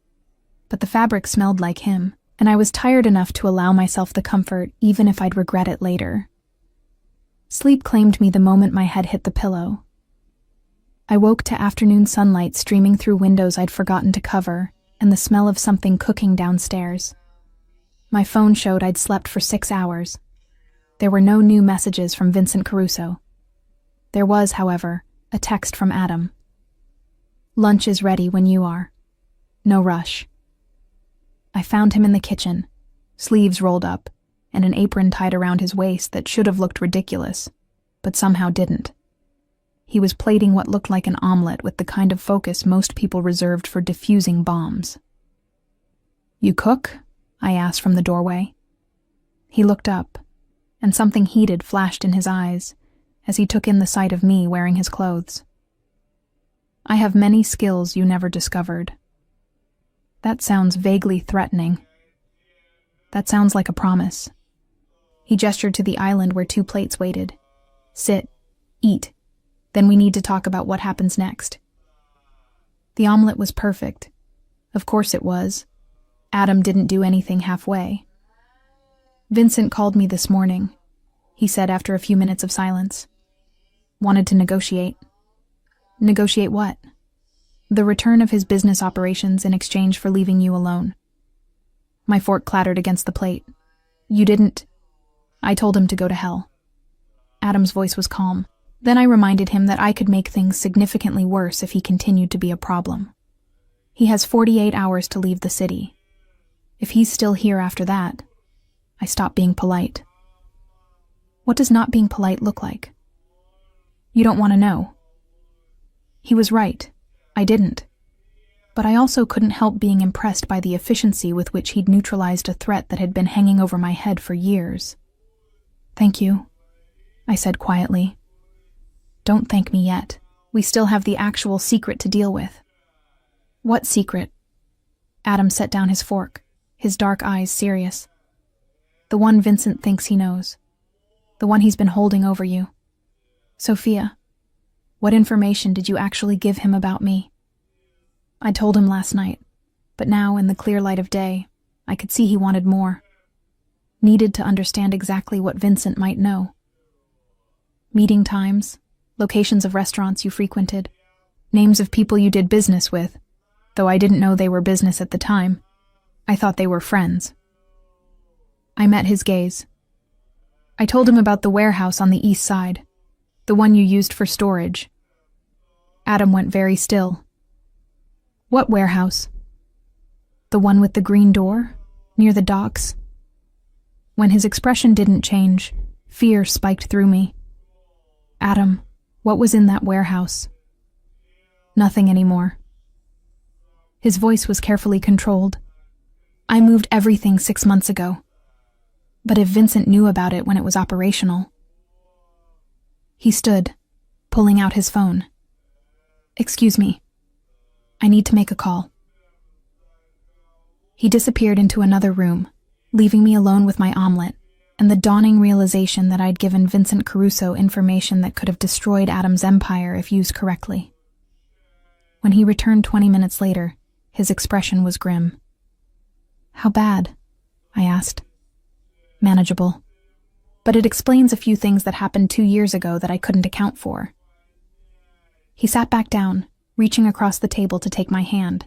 But the fabric smelled like him, and I was tired enough to allow myself the comfort even if I'd regret it later. Sleep claimed me the moment my head hit the pillow. I woke to afternoon sunlight streaming through windows I'd forgotten to cover and the smell of something cooking downstairs. My phone showed I'd slept for 6 hours. There were no new messages from Vincent Caruso. There was, however, a text from Adam. "Lunch is ready when you are. No rush." I found him in the kitchen, sleeves rolled up, and an apron tied around his waist that should have looked ridiculous, but somehow didn't. He was plating what looked like an omelet with the kind of focus most people reserved for diffusing bombs. "You cook?" I asked from the doorway. He looked up, and something heated flashed in his eyes as he took in the sight of me wearing his clothes. "I have many skills you never discovered." That sounds vaguely threatening. That sounds like a promise. He gestured to the island where 2 plates waited. "Sit, eat, then we need to talk about what happens next." The omelet was perfect. Of course it was. Adam didn't do anything halfway. "Vincent called me this morning," he said after a few minutes of silence. "Wanted to negotiate." "Negotiate what?" "The return of his business operations in exchange for leaving you alone." My fork clattered against the plate. "You didn't—" I told him to go to hell. Adam's voice was calm. Then I reminded him that I could make things significantly worse if he continued to be a problem. He has 48 hours to leave the city. If he's still here after that, I stopped being polite. What does not being polite look like? You don't want to know. He was right. I didn't. But I also couldn't help being impressed by the efficiency with which he'd neutralized a threat that had been hanging over my head for years. Thank you, I said quietly. Don't thank me yet. We still have the actual secret to deal with. What secret? Adam set down his fork, his dark eyes serious. The one Vincent thinks he knows. The one he's been holding over you. Sophia, what information did you actually give him about me? I told him last night, but now, in the clear light of day, I could see he wanted more. Needed to understand exactly what Vincent might know. Meeting times, locations of restaurants you frequented, names of people you did business with, though I didn't know they were business at the time. I thought they were friends. I met his gaze. I told him about the warehouse on the east side, the one you used for storage. Adam went very still. What warehouse? The one with the green door, near the docks? When his expression didn't change, fear spiked through me. Adam, what was in that warehouse? Nothing anymore. His voice was carefully controlled. I moved everything 6 months ago. But if Vincent knew about it when it was operational... He stood, pulling out his phone. Excuse me. I need to make a call. He disappeared into another room, leaving me alone with my omelet, and the dawning realization that I'd given Vincent Caruso information that could have destroyed Adam's empire if used correctly. When he returned 20 minutes later, his expression was grim. How bad? I asked. Manageable. But it explains a few things that happened 2 years ago that I couldn't account for. He sat back down, reaching across the table to take my hand.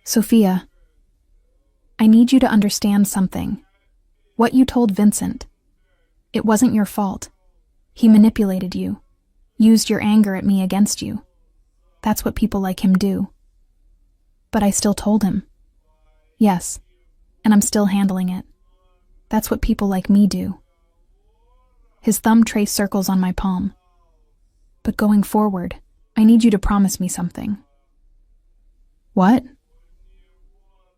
Sophia, I need you to understand something. What you told Vincent. It wasn't your fault. He manipulated you, used your anger at me against you. That's what people like him do. But I still told him. Yes, and I'm still handling it. That's what people like me do. His thumb traced circles on my palm. But going forward, I need you to promise me something. What?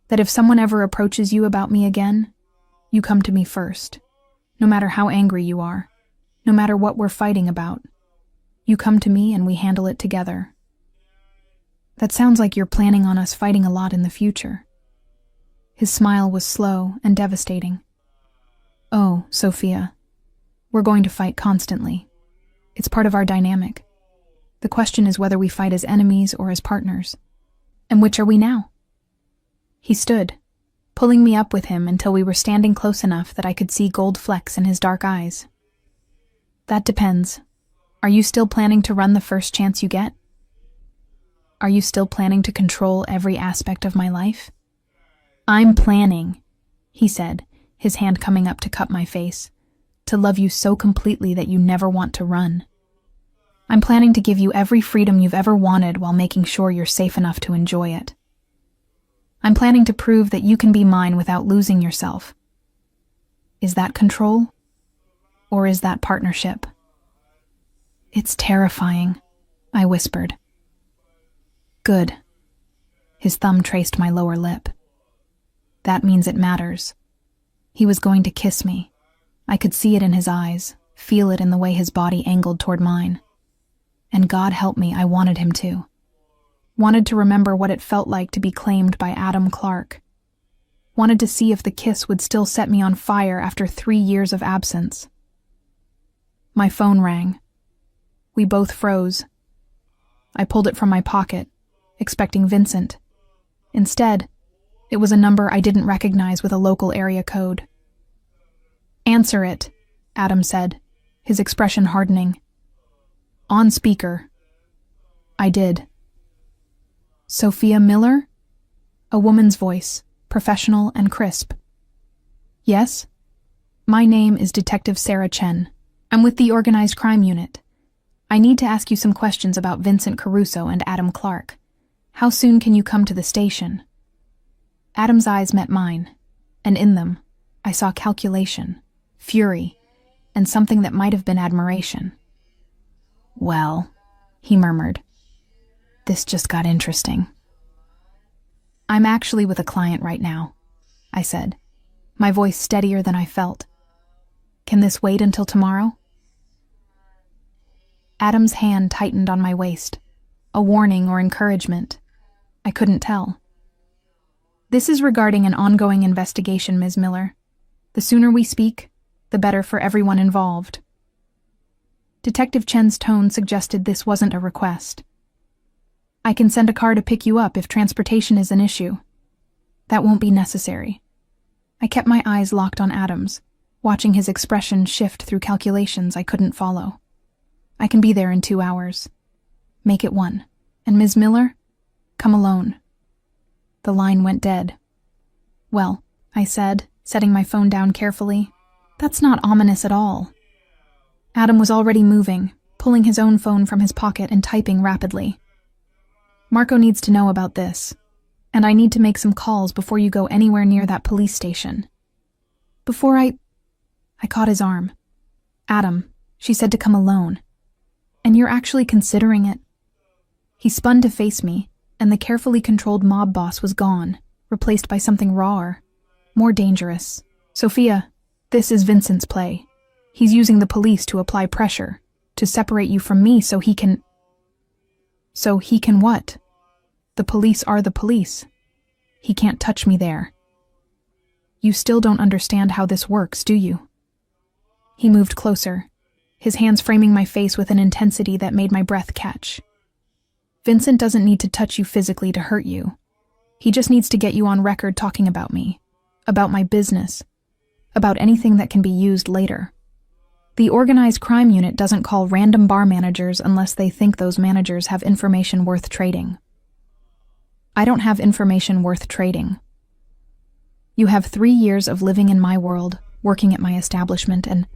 That if someone ever approaches you about me again, you come to me first. No matter how angry you are, no matter what we're fighting about, you come to me and we handle it together. That sounds like you're planning on us fighting a lot in the future. His smile was slow and devastating. Oh, Sophia, we're going to fight constantly. It's part of our dynamic. The question is whether we fight as enemies or as partners. And which are we now? He stood, pulling me up with him until we were standing close enough that I could see gold flecks in his dark eyes. That depends. Are you still planning to run the first chance you get? Are you still planning to control every aspect of my life? I'm planning, he said, his hand coming up to cup my face, to love you so completely that you never want to run. I'm planning to give you every freedom you've ever wanted while making sure you're safe enough to enjoy it. I'm planning to prove that you can be mine without losing yourself. Is that control? Or is that partnership? It's terrifying, I whispered. Good. His thumb traced my lower lip. That means it matters. He was going to kiss me. I could see it in his eyes, feel it in the way his body angled toward mine. And God help me, I wanted him to. Wanted to remember what it felt like to be claimed by Adam Clark. Wanted to see if the kiss would still set me on fire after 3 years of absence. My phone rang. We both froze. I pulled it from my pocket, expecting Vincent. Instead, it was a number I didn't recognize with a local area code. Answer it, Adam said, his expression hardening. On speaker. I did. Sophia Miller? A woman's voice, professional and crisp. Yes? My name is Detective Sarah Chen. I'm with the Organized Crime Unit. I need to ask you some questions about Vincent Caruso and Adam Clark. How soon can you come to the station? Adam's eyes met mine, and in them, I saw calculation, fury, and something that might have been admiration. Well, he murmured, this just got interesting. I'm actually with a client right now, I said, my voice steadier than I felt. Can this wait until tomorrow? Adam's hand tightened on my waist. A warning or encouragement. I couldn't tell. This is regarding an ongoing investigation, Ms. Miller. The sooner we speak, the better for everyone involved. Detective Chen's tone suggested this wasn't a request. I can send a car to pick you up if transportation is an issue. That won't be necessary. I kept my eyes locked on Adam's, watching his expression shift through calculations I couldn't follow. I can be there in 2 hours. Make it 1. And Ms. Miller, come alone. The line went dead. Well, I said, setting my phone down carefully, that's not ominous at all. Adam was already moving, pulling his own phone from his pocket and typing rapidly. Marco needs to know about this, and I need to make some calls before you go anywhere near that police station. Before I caught his arm. Adam, she said to come alone. And you're actually considering it? He spun to face me, and the carefully controlled mob boss was gone, replaced by something rawer, more dangerous. Sophia, this is Vincent's play. He's using the police to apply pressure, to separate you from me so he can... So he can what? The police are the police. He can't touch me there. You still don't understand how this works, do you? He moved closer, his hands framing my face with an intensity that made my breath catch. Vincent doesn't need to touch you physically to hurt you. He just needs to get you on record talking about me, about my business, about anything that can be used later. The organized crime unit doesn't call random bar managers unless they think those managers have information worth trading. I don't have information worth trading. You have 3 years of living in my world, working at my establishment, and...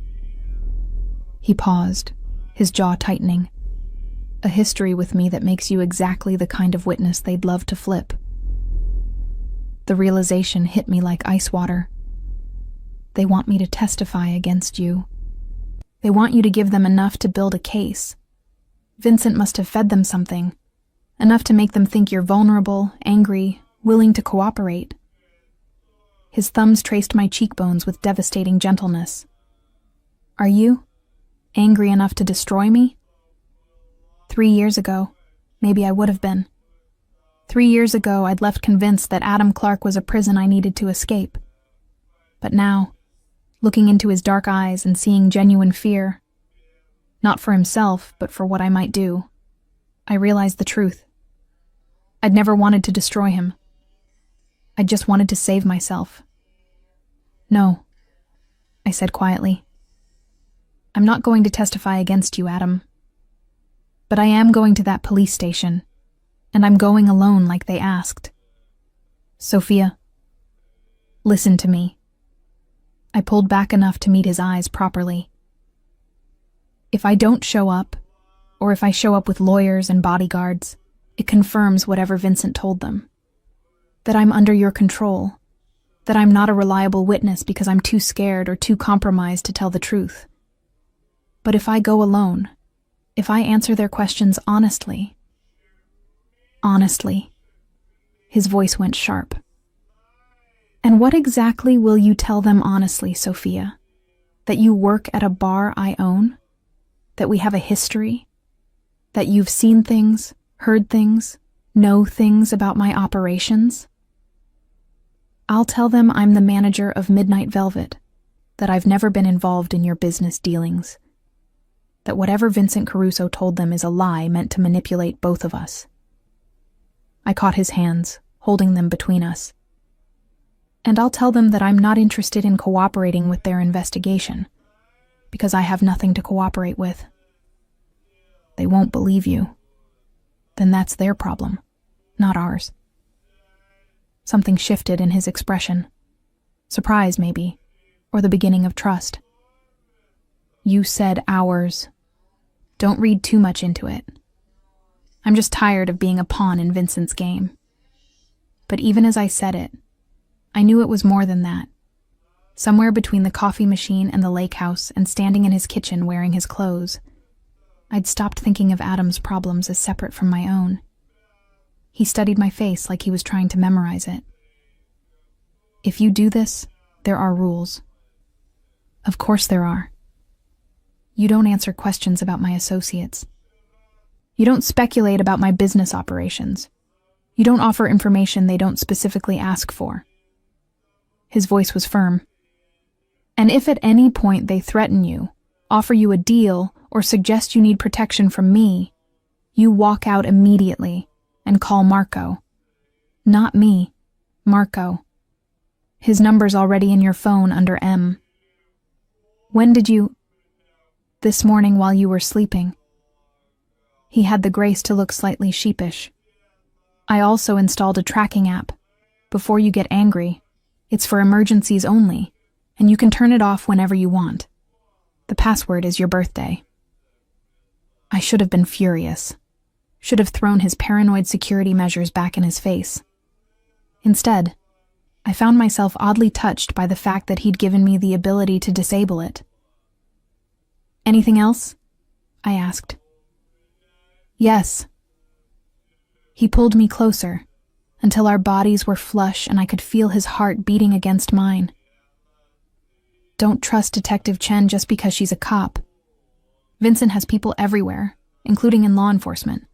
He paused, his jaw tightening. A history with me that makes you exactly the kind of witness they'd love to flip. The realization hit me like ice water. They want me to testify against you. They want you to give them enough to build a case. Vincent must have fed them something, enough to make them think you're vulnerable, angry, willing to cooperate. His thumbs traced my cheekbones with devastating gentleness. Are you angry enough to destroy me? 3 years ago, maybe I would have been. 3 years ago, I'd left convinced that Adam Clark was a prison I needed to escape. But now, looking into his dark eyes and seeing genuine fear, not for himself, but for what I might do, I realized the truth. I'd never wanted to destroy him. I just wanted to save myself. No, I said quietly. I'm not going to testify against you, Adam. But I am going to that police station, and I'm going alone like they asked. Sophia, listen to me. I pulled back enough to meet his eyes properly. If I don't show up, or if I show up with lawyers and bodyguards, it confirms whatever Vincent told them. That I'm under your control. That I'm not a reliable witness because I'm too scared or too compromised to tell the truth. But if I go alone, if I answer their questions honestly, his voice went sharp. And what exactly will you tell them honestly, Sophia? That you work at a bar I own? That we have a history? That you've seen things, heard things, know things about my operations? I'll tell them I'm the manager of Midnight Velvet, that I've never been involved in your business dealings, that whatever Vincent Caruso told them is a lie meant to manipulate both of us. I caught his hands, holding them between us. And I'll tell them that I'm not interested in cooperating with their investigation, because I have nothing to cooperate with. They won't believe you. Then that's their problem, not ours. Something shifted in his expression. Surprise, maybe, or the beginning of trust. You said ours. Don't read too much into it. I'm just tired of being a pawn in Vincent's game. But even as I said it, I knew it was more than that. Somewhere between the coffee machine and the lake house and standing in his kitchen wearing his clothes, I'd stopped thinking of Adam's problems as separate from my own. He studied my face like he was trying to memorize it. If you do this, there are rules. Of course there are. You don't answer questions about my associates. You don't speculate about my business operations. You don't offer information they don't specifically ask for. His voice was firm. And if at any point they threaten you, offer you a deal, or suggest you need protection from me, you walk out immediately and call Marco. Not me, Marco. His number's already in your phone under M. When did you... This morning while you were sleeping. He had the grace to look slightly sheepish. I also installed a tracking app. Before you get angry, it's for emergencies only, and you can turn it off whenever you want. The password is your birthday. I should have been furious. Should have thrown his paranoid security measures back in his face. Instead, I found myself oddly touched by the fact that he'd given me the ability to disable it. Anything else? I asked. Yes. He pulled me closer, until our bodies were flush and I could feel his heart beating against mine. Don't trust Detective Chen just because she's a cop. Vincent has people everywhere, including in law enforcement.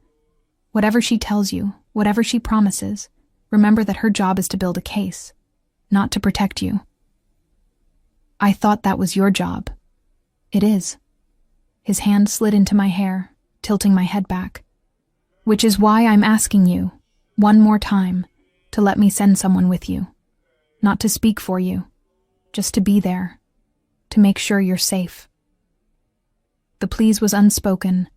Whatever she tells you, whatever she promises, remember that her job is to build a case, not to protect you. I thought that was your job. It is. His hand slid into my hair, tilting my head back. Which is why I'm asking you, one more time, to let me send someone with you. Not to speak for you, just to be there, to make sure you're safe. The please was unspoken,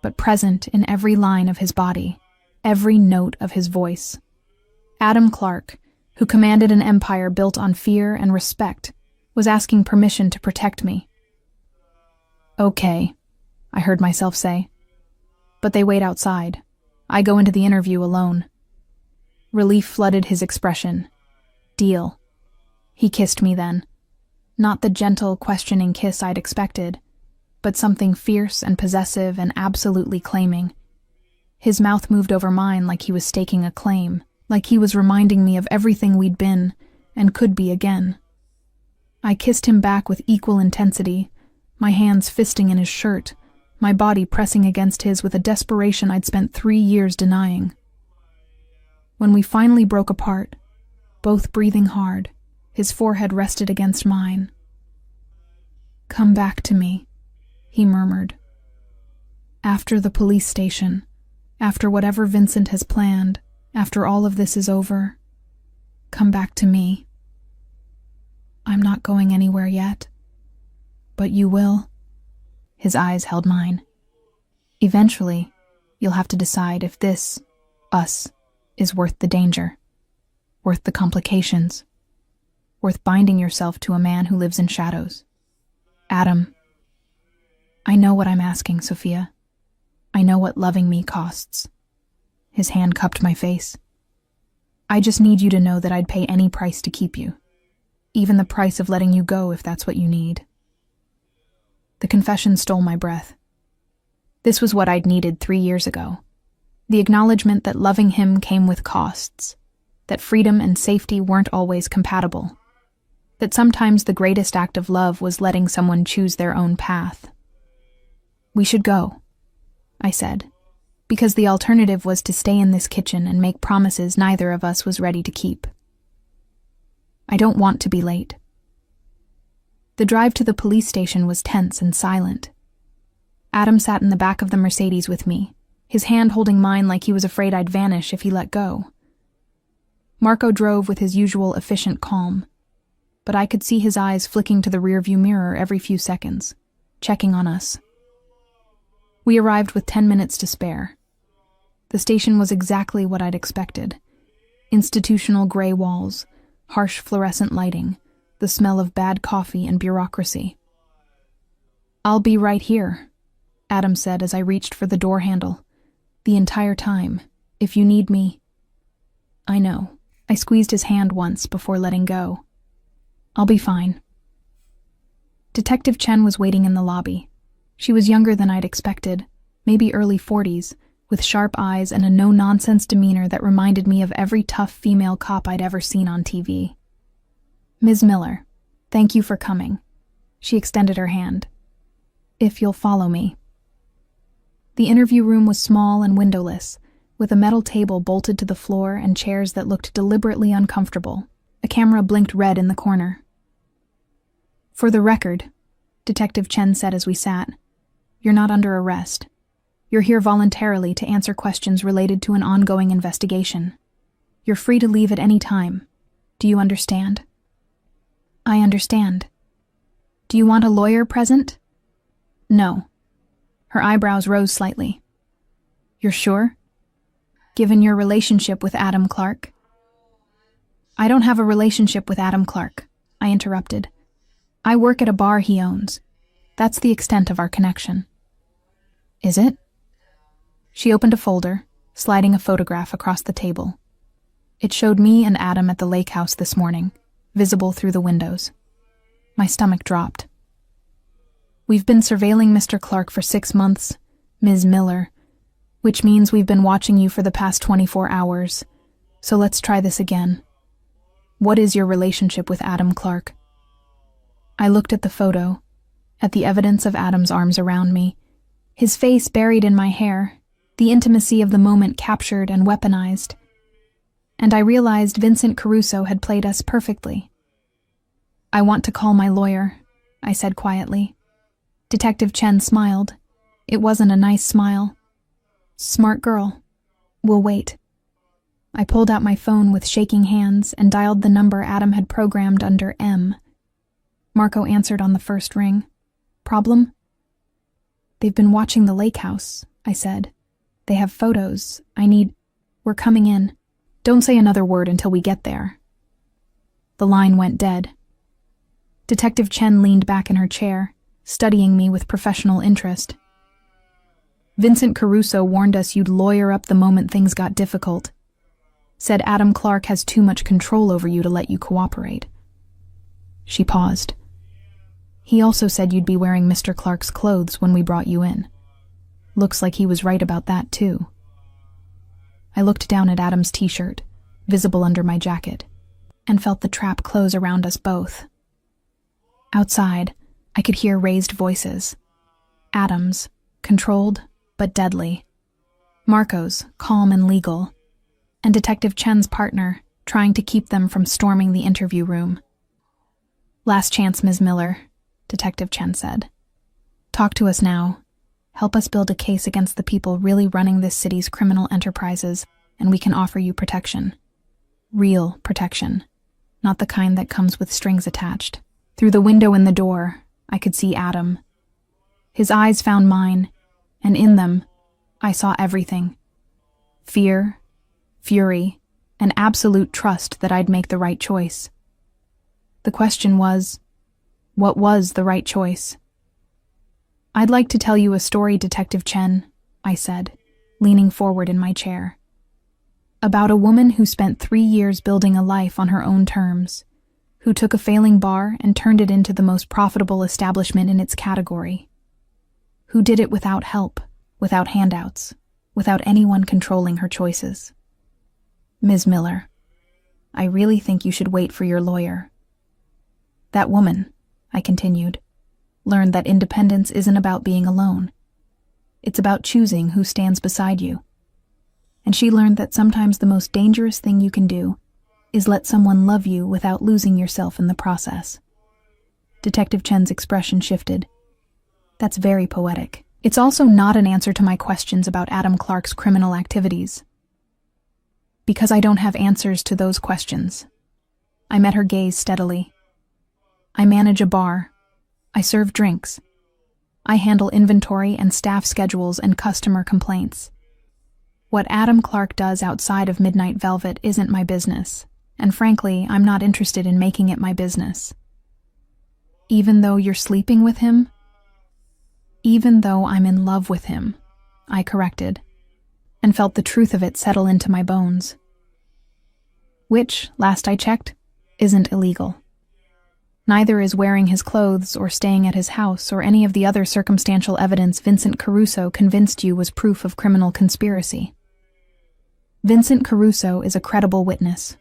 but present in every line of his body, every note of his voice. Adam Clark, who commanded an empire built on fear and respect, was asking permission to protect me. Okay, I heard myself say. But they wait outside. I go into the interview alone. Relief flooded his expression. Deal. He kissed me then. Not the gentle, questioning kiss I'd expected, but something fierce and possessive and absolutely claiming. His mouth moved over mine like he was staking a claim, like he was reminding me of everything we'd been and could be again. I kissed him back with equal intensity, my hands fisting in his shirt, my body pressing against his with a desperation I'd spent 3 years denying. When we finally broke apart, both breathing hard, his forehead rested against mine. "Come back to me," he murmured. "After the police station, after whatever Vincent has planned, after all of this is over, come back to me. I'm not going anywhere yet, but you will." His eyes held mine. "Eventually, you'll have to decide if this, us, is worth the danger, worth the complications, worth binding yourself to a man who lives in shadows. Adam, I know what I'm asking, Sophia. I know what loving me costs." His hand cupped my face. "I just need you to know that I'd pay any price to keep you, even the price of letting you go if that's what you need." The confession stole my breath. This was what I'd needed 3 years ago. The acknowledgement that loving him came with costs, that freedom and safety weren't always compatible, that sometimes the greatest act of love was letting someone choose their own path. "We should go," I said, because the alternative was to stay in this kitchen and make promises neither of us was ready to keep. "I don't want to be late." The drive to the police station was tense and silent. Adam sat in the back of the Mercedes with me, his hand holding mine like he was afraid I'd vanish if he let go. Marco drove with his usual efficient calm, but I could see his eyes flicking to the rearview mirror every few seconds, checking on us. We arrived with 10 minutes to spare. The station was exactly what I'd expected. Institutional gray walls, harsh fluorescent lighting, the smell of bad coffee and bureaucracy. "I'll be right here," Adam said as I reached for the door handle. "The entire time, if you need me." "I know." I squeezed his hand once before letting go. "I'll be fine." Detective Chen was waiting in the lobby. She was younger than I'd expected, maybe early 40s, with sharp eyes and a no-nonsense demeanor that reminded me of every tough female cop I'd ever seen on TV. "Ms. Miller, thank you for coming." She extended her hand. "If you'll follow me." The interview room was small and windowless, with a metal table bolted to the floor and chairs that looked deliberately uncomfortable. A camera blinked red in the corner. "For the record," Detective Chen said as we sat, "you're not under arrest. You're here voluntarily to answer questions related to an ongoing investigation. You're free to leave at any time. Do you understand?" "I understand. Do you want a lawyer present?" "No." Her eyebrows rose slightly. "You're sure? Given your relationship with Adam Clark?" "I don't have a relationship with Adam Clark," I interrupted. "I work at a bar he owns. That's the extent of our connection." "Is it?" She opened a folder, sliding a photograph across the table. It showed me and Adam at the lake house this morning, visible through the windows. My stomach dropped. "We've been surveilling Mr. Clark for 6 months, Ms. Miller, which means we've been watching you for the past 24 hours. So let's try this again. What is your relationship with Adam Clark?" I looked at the photo, at the evidence of Adam's arms around me, his face buried in my hair, the intimacy of the moment captured and weaponized. And I realized Vincent Caruso had played us perfectly. "I want to call my lawyer," I said quietly. Detective Chen smiled. It wasn't a nice smile. "Smart girl. We'll wait." I pulled out my phone with shaking hands and dialed the number Adam had programmed under M. Marco answered on the first ring. "Problem?" "They've been watching the lake house," I said. "They have photos. We're coming in. Don't say another word until we get there." The line went dead. Detective Chen leaned back in her chair, studying me with professional interest. "Vincent Caruso warned us you'd lawyer up the moment things got difficult. Said Adam Clark has too much control over you to let you cooperate." She paused. "He also said you'd be wearing Mr. Clark's clothes when we brought you in. Looks like he was right about that, too." I looked down at Adam's t-shirt, visible under my jacket, and felt the trap close around us both. Outside, I could hear raised voices. Adam's, controlled but deadly. Marco's, calm and legal. And Detective Chen's partner, trying to keep them from storming the interview room. "Last chance, Ms. Miller," Detective Chen said. "Talk to us now. Help us build a case against the people really running this city's criminal enterprises, and we can offer you protection. Real protection, not the kind that comes with strings attached." Through the window in the door, I could see Adam. His eyes found mine, and in them, I saw everything. Fear, fury, and absolute trust that I'd make the right choice. The question was, what was the right choice? "I'd like to tell you a story, Detective Chen," I said, leaning forward in my chair. "About a woman who spent 3 years building a life on her own terms, who took a failing bar and turned it into the most profitable establishment in its category, who did it without help, without handouts, without anyone controlling her choices. Ms. Miller, I really think you should wait for your lawyer. That woman," I continued, "learned that independence isn't about being alone. It's about choosing who stands beside you. And she learned that sometimes the most dangerous thing you can do is let someone love you without losing yourself in the process." Detective Chen's expression shifted. "That's very poetic. It's also not an answer to my questions about Adam Clark's criminal activities. Because I don't have answers to those questions." I met her gaze steadily. "I manage a bar. I serve drinks. I handle inventory and staff schedules and customer complaints. What Adam Clark does outside of Midnight Velvet isn't my business, and frankly, I'm not interested in making it my business." "Even though you're sleeping with him?" "Even though I'm in love with him," I corrected, and felt the truth of it settle into my bones. Which, last I checked, isn't illegal. Neither is wearing his clothes or staying at his house or any of the other circumstantial evidence Vincent Caruso convinced you was proof of criminal conspiracy. Vincent Caruso is a credible witness.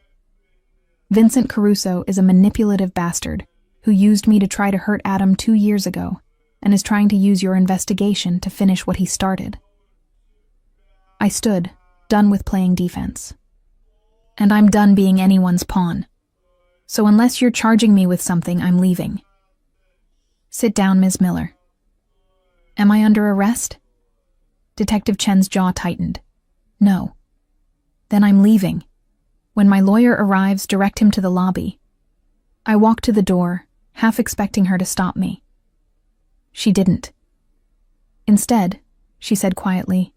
Vincent Caruso is a manipulative bastard who used me to try to hurt Adam 2 years ago and is trying to use your investigation to finish what he started. I stood, done with playing defense. And I'm done being anyone's pawn. So unless you're charging me with something, I'm leaving. Sit down, Ms. Miller. Am I under arrest? Detective Chen's jaw tightened. No. Then I'm leaving. When my lawyer arrives, direct him to the lobby. I walked to the door, half expecting her to stop me. She didn't. Instead, she said quietly,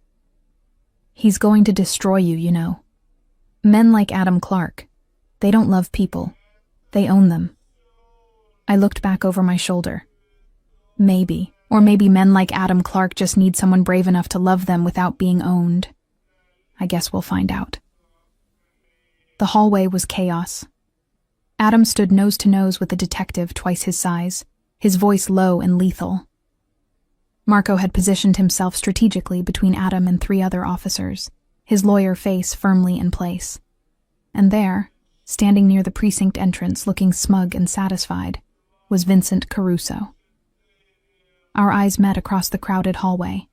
"He's going to destroy you, you know. Men like Adam Clark, they don't love people. They own them." I looked back over my shoulder. Maybe men like Adam Clark just need someone brave enough to love them without being owned. I guess we'll find out. The hallway was chaos. Adam stood nose to nose with a detective twice his size, his voice low and lethal. Marco had positioned himself strategically between Adam and 3 other officers, his lawyer face firmly in place. And there, standing near the precinct entrance looking smug and satisfied, was Vincent Caruso. Our eyes met across the crowded hallway.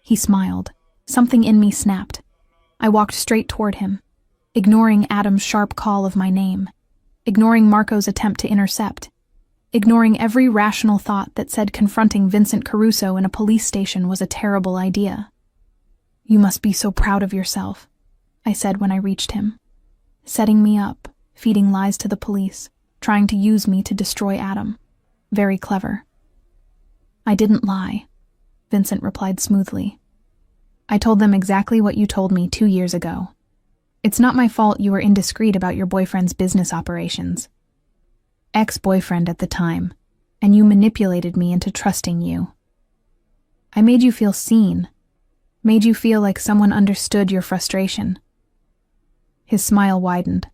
He smiled. Something in me snapped. I walked straight toward him, ignoring Adam's sharp call of my name, ignoring Marco's attempt to intercept, ignoring every rational thought that said confronting Vincent Caruso in a police station was a terrible idea. "You must be so proud of yourself," I said when I reached him. "Setting me up, feeding lies to the police, trying to use me to destroy Adam. Very clever." "I didn't lie," Vincent replied smoothly. "I told them exactly what you told me 2 years ago. It's not my fault you were indiscreet about your boyfriend's business operations. Ex-boyfriend at the time, and you manipulated me into trusting you. I made you feel seen, made you feel like someone understood your frustration." His smile widened.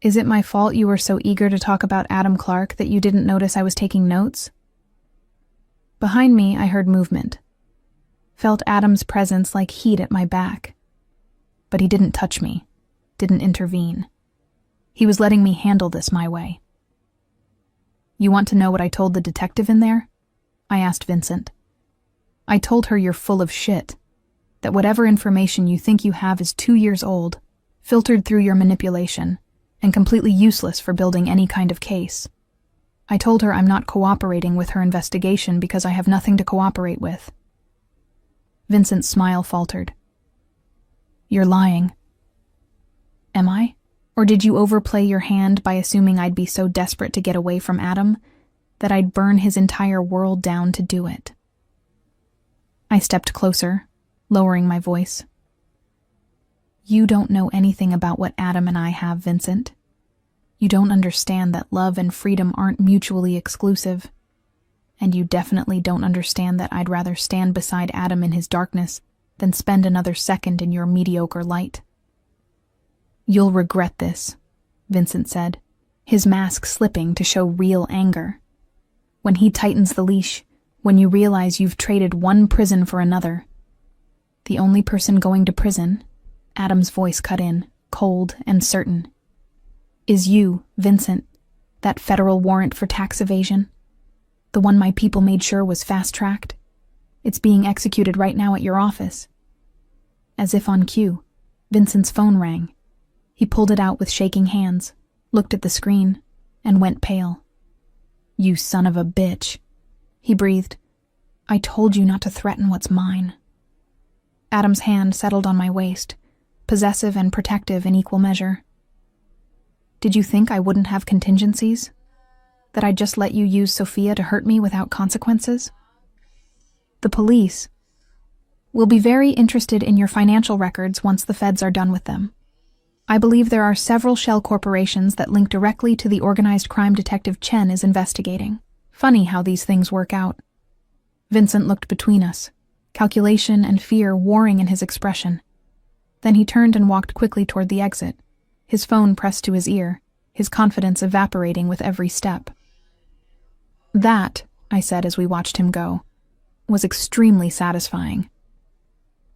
"Is it my fault you were so eager to talk about Adam Clark that you didn't notice I was taking notes?" Behind me, I heard movement. Felt Adam's presence like heat at my back. But he didn't touch me, didn't intervene. He was letting me handle this my way. "You want to know what I told the detective in there?" I asked Vincent. "I told her you're full of shit, that whatever information you think you have is 2 years old, filtered through your manipulation, and completely useless for building any kind of case. I told her I'm not cooperating with her investigation because I have nothing to cooperate with." Vincent's smile faltered. "You're lying." "Am I? Or did you overplay your hand by assuming I'd be so desperate to get away from Adam that I'd burn his entire world down to do it?" I stepped closer, lowering my voice. "You don't know anything about what Adam and I have, Vincent. You don't understand that love and freedom aren't mutually exclusive. And you definitely don't understand that I'd rather stand beside Adam in his darkness than spend another second in your mediocre light." "You'll regret this," Vincent said, his mask slipping to show real anger. "When he tightens the leash, when you realize you've traded one prison for another. The only person going to prison," Adam's voice cut in, cold and certain, "is you, Vincent, that federal warrant for tax evasion. The one my people made sure was fast-tracked. It's being executed right now at your office." As if on cue, Vincent's phone rang. He pulled it out with shaking hands, looked at the screen, and went pale. "You son of a bitch," he breathed. "I told you not to threaten what's mine." Adam's hand settled on my waist, possessive and protective in equal measure. "Did you think I wouldn't have contingencies? That I'd just let you use Sophia to hurt me without consequences? The police will be very interested in your financial records once the feds are done with them. I believe there are several shell corporations that link directly to the organized crime detective Chen is investigating. Funny how these things work out." Vincent looked between us, calculation and fear warring in his expression. Then he turned and walked quickly toward the exit, his phone pressed to his ear, his confidence evaporating with every step. "That," I said as we watched him go, "was extremely satisfying.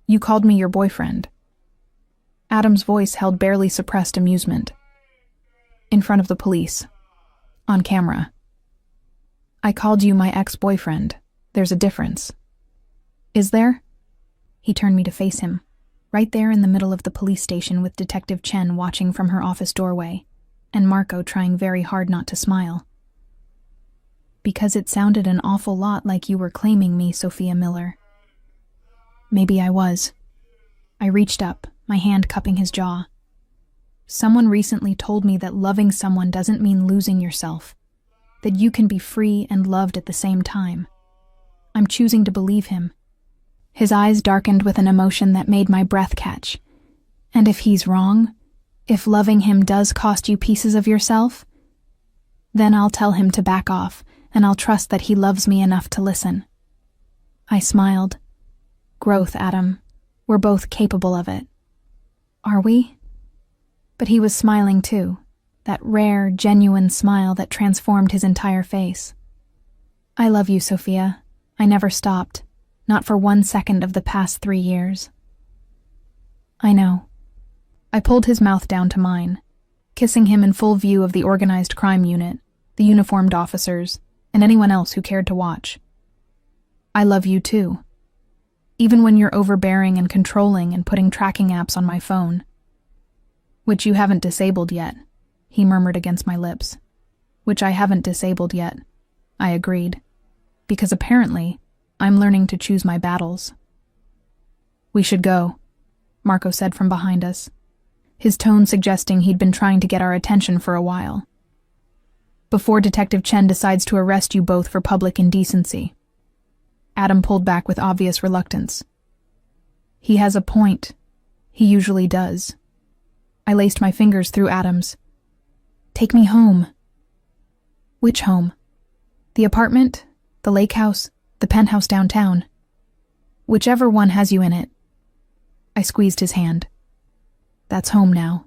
You called me your boyfriend." Adam's voice held barely suppressed amusement. "In front of the police. On camera. I called you my ex-boyfriend. There's a difference. Is there? He turned me to face him, right there in the middle of the police station with Detective Chen watching from her office doorway, and Marco trying very hard not to smile. Because it sounded an awful lot like you were claiming me, Sophia Miller. Maybe I was. I reached up, my hand cupping his jaw. Someone recently told me that loving someone doesn't mean losing yourself, that you can be free and loved at the same time. I'm choosing to believe him. His eyes darkened with an emotion that made my breath catch. And if he's wrong, if loving him does cost you pieces of yourself, then I'll tell him to back off, and I'll trust that he loves me enough to listen. I smiled. Growth, Adam. We're both capable of it. Are we? But he was smiling too, that rare, genuine smile that transformed his entire face. I love you, Sophia. I never stopped, not for 1 second of the past 3 years. I know. I pulled his mouth down to mine, kissing him in full view of the organized crime unit, the uniformed officers, and anyone else who cared to watch. I love you too. Even when you're overbearing and controlling and putting tracking apps on my phone. Which you haven't disabled yet, he murmured against my lips. Which I haven't disabled yet, I agreed. Because apparently, I'm learning to choose my battles. We should go, Marco said from behind us, his tone suggesting he'd been trying to get our attention for a while. Before Detective Chen decides to arrest you both for public indecency. Adam pulled back with obvious reluctance. He has a point. He usually does. I laced my fingers through Adam's. Take me home. Which home? The apartment? The lake house? The penthouse downtown? Whichever one has you in it. I squeezed his hand. That's home now.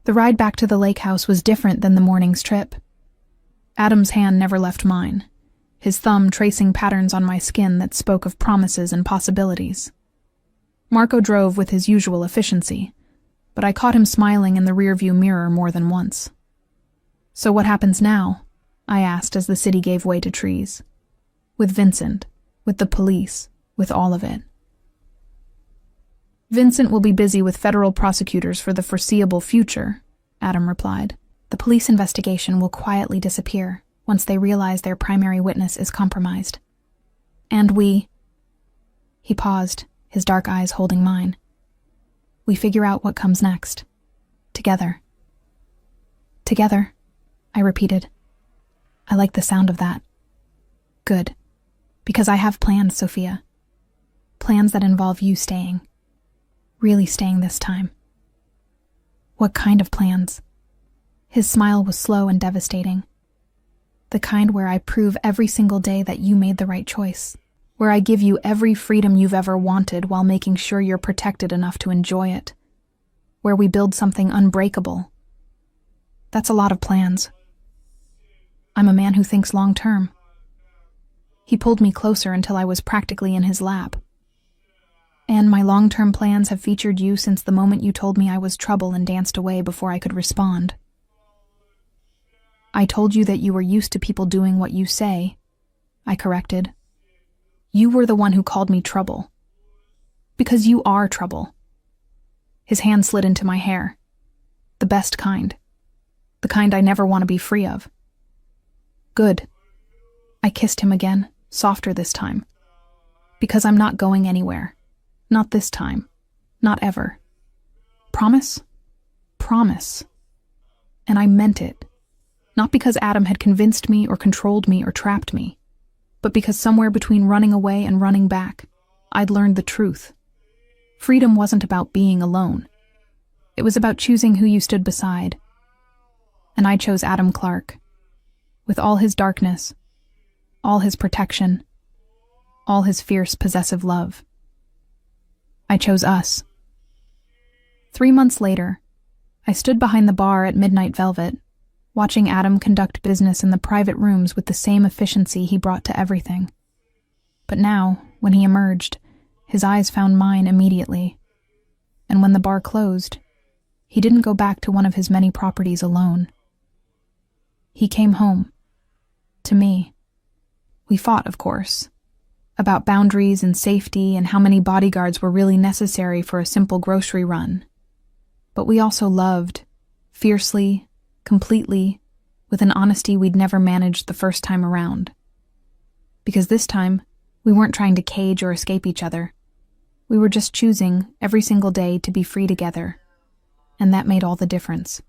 The ride back to the lake house was different than the morning's trip. Adam's hand never left mine, his thumb tracing patterns on my skin that spoke of promises and possibilities. Marco drove with his usual efficiency, but I caught him smiling in the rearview mirror more than once. So what happens now? I asked as the city gave way to trees. With Vincent, with the police, with all of it. Vincent will be busy with federal prosecutors for the foreseeable future, Adam replied. The police investigation will quietly disappear once they realize their primary witness is compromised. And we... He paused, his dark eyes holding mine. We figure out what comes next. Together. Together, I repeated. I like the sound of that. Good. Because I have plans, Sophia. Plans that involve you staying. Really staying this time. What kind of plans? His smile was slow and devastating. The kind where I prove every single day that you made the right choice. Where I give you every freedom you've ever wanted while making sure you're protected enough to enjoy it. Where we build something unbreakable. That's a lot of plans. I'm a man who thinks long term. He pulled me closer until I was practically in his lap. And my long-term plans have featured you since the moment you told me I was trouble and danced away before I could respond. I told you that you were used to people doing what you say, I corrected. You were the one who called me trouble. Because you are trouble. His hand slid into my hair. The best kind. The kind I never want to be free of. Good. I kissed him again, softer this time. Because I'm not going anywhere. Not this time. Not ever. Promise? Promise. And I meant it. Not because Adam had convinced me or controlled me or trapped me, but because somewhere between running away and running back, I'd learned the truth. Freedom wasn't about being alone. It was about choosing who you stood beside. And I chose Adam Clark. With all his darkness, all his protection, all his fierce, possessive love. I chose us. 3 months later, I stood behind the bar at Midnight Velvet, watching Adam conduct business in the private rooms with the same efficiency he brought to everything. But now, when he emerged, his eyes found mine immediately. And when the bar closed, he didn't go back to one of his many properties alone. He came home. To me. We fought, of course, about boundaries and safety and how many bodyguards were really necessary for a simple grocery run. But we also loved, fiercely, completely, with an honesty we'd never managed the first time around. Because this time, we weren't trying to cage or escape each other. We were just choosing, every single day, to be free together. And that made all the difference.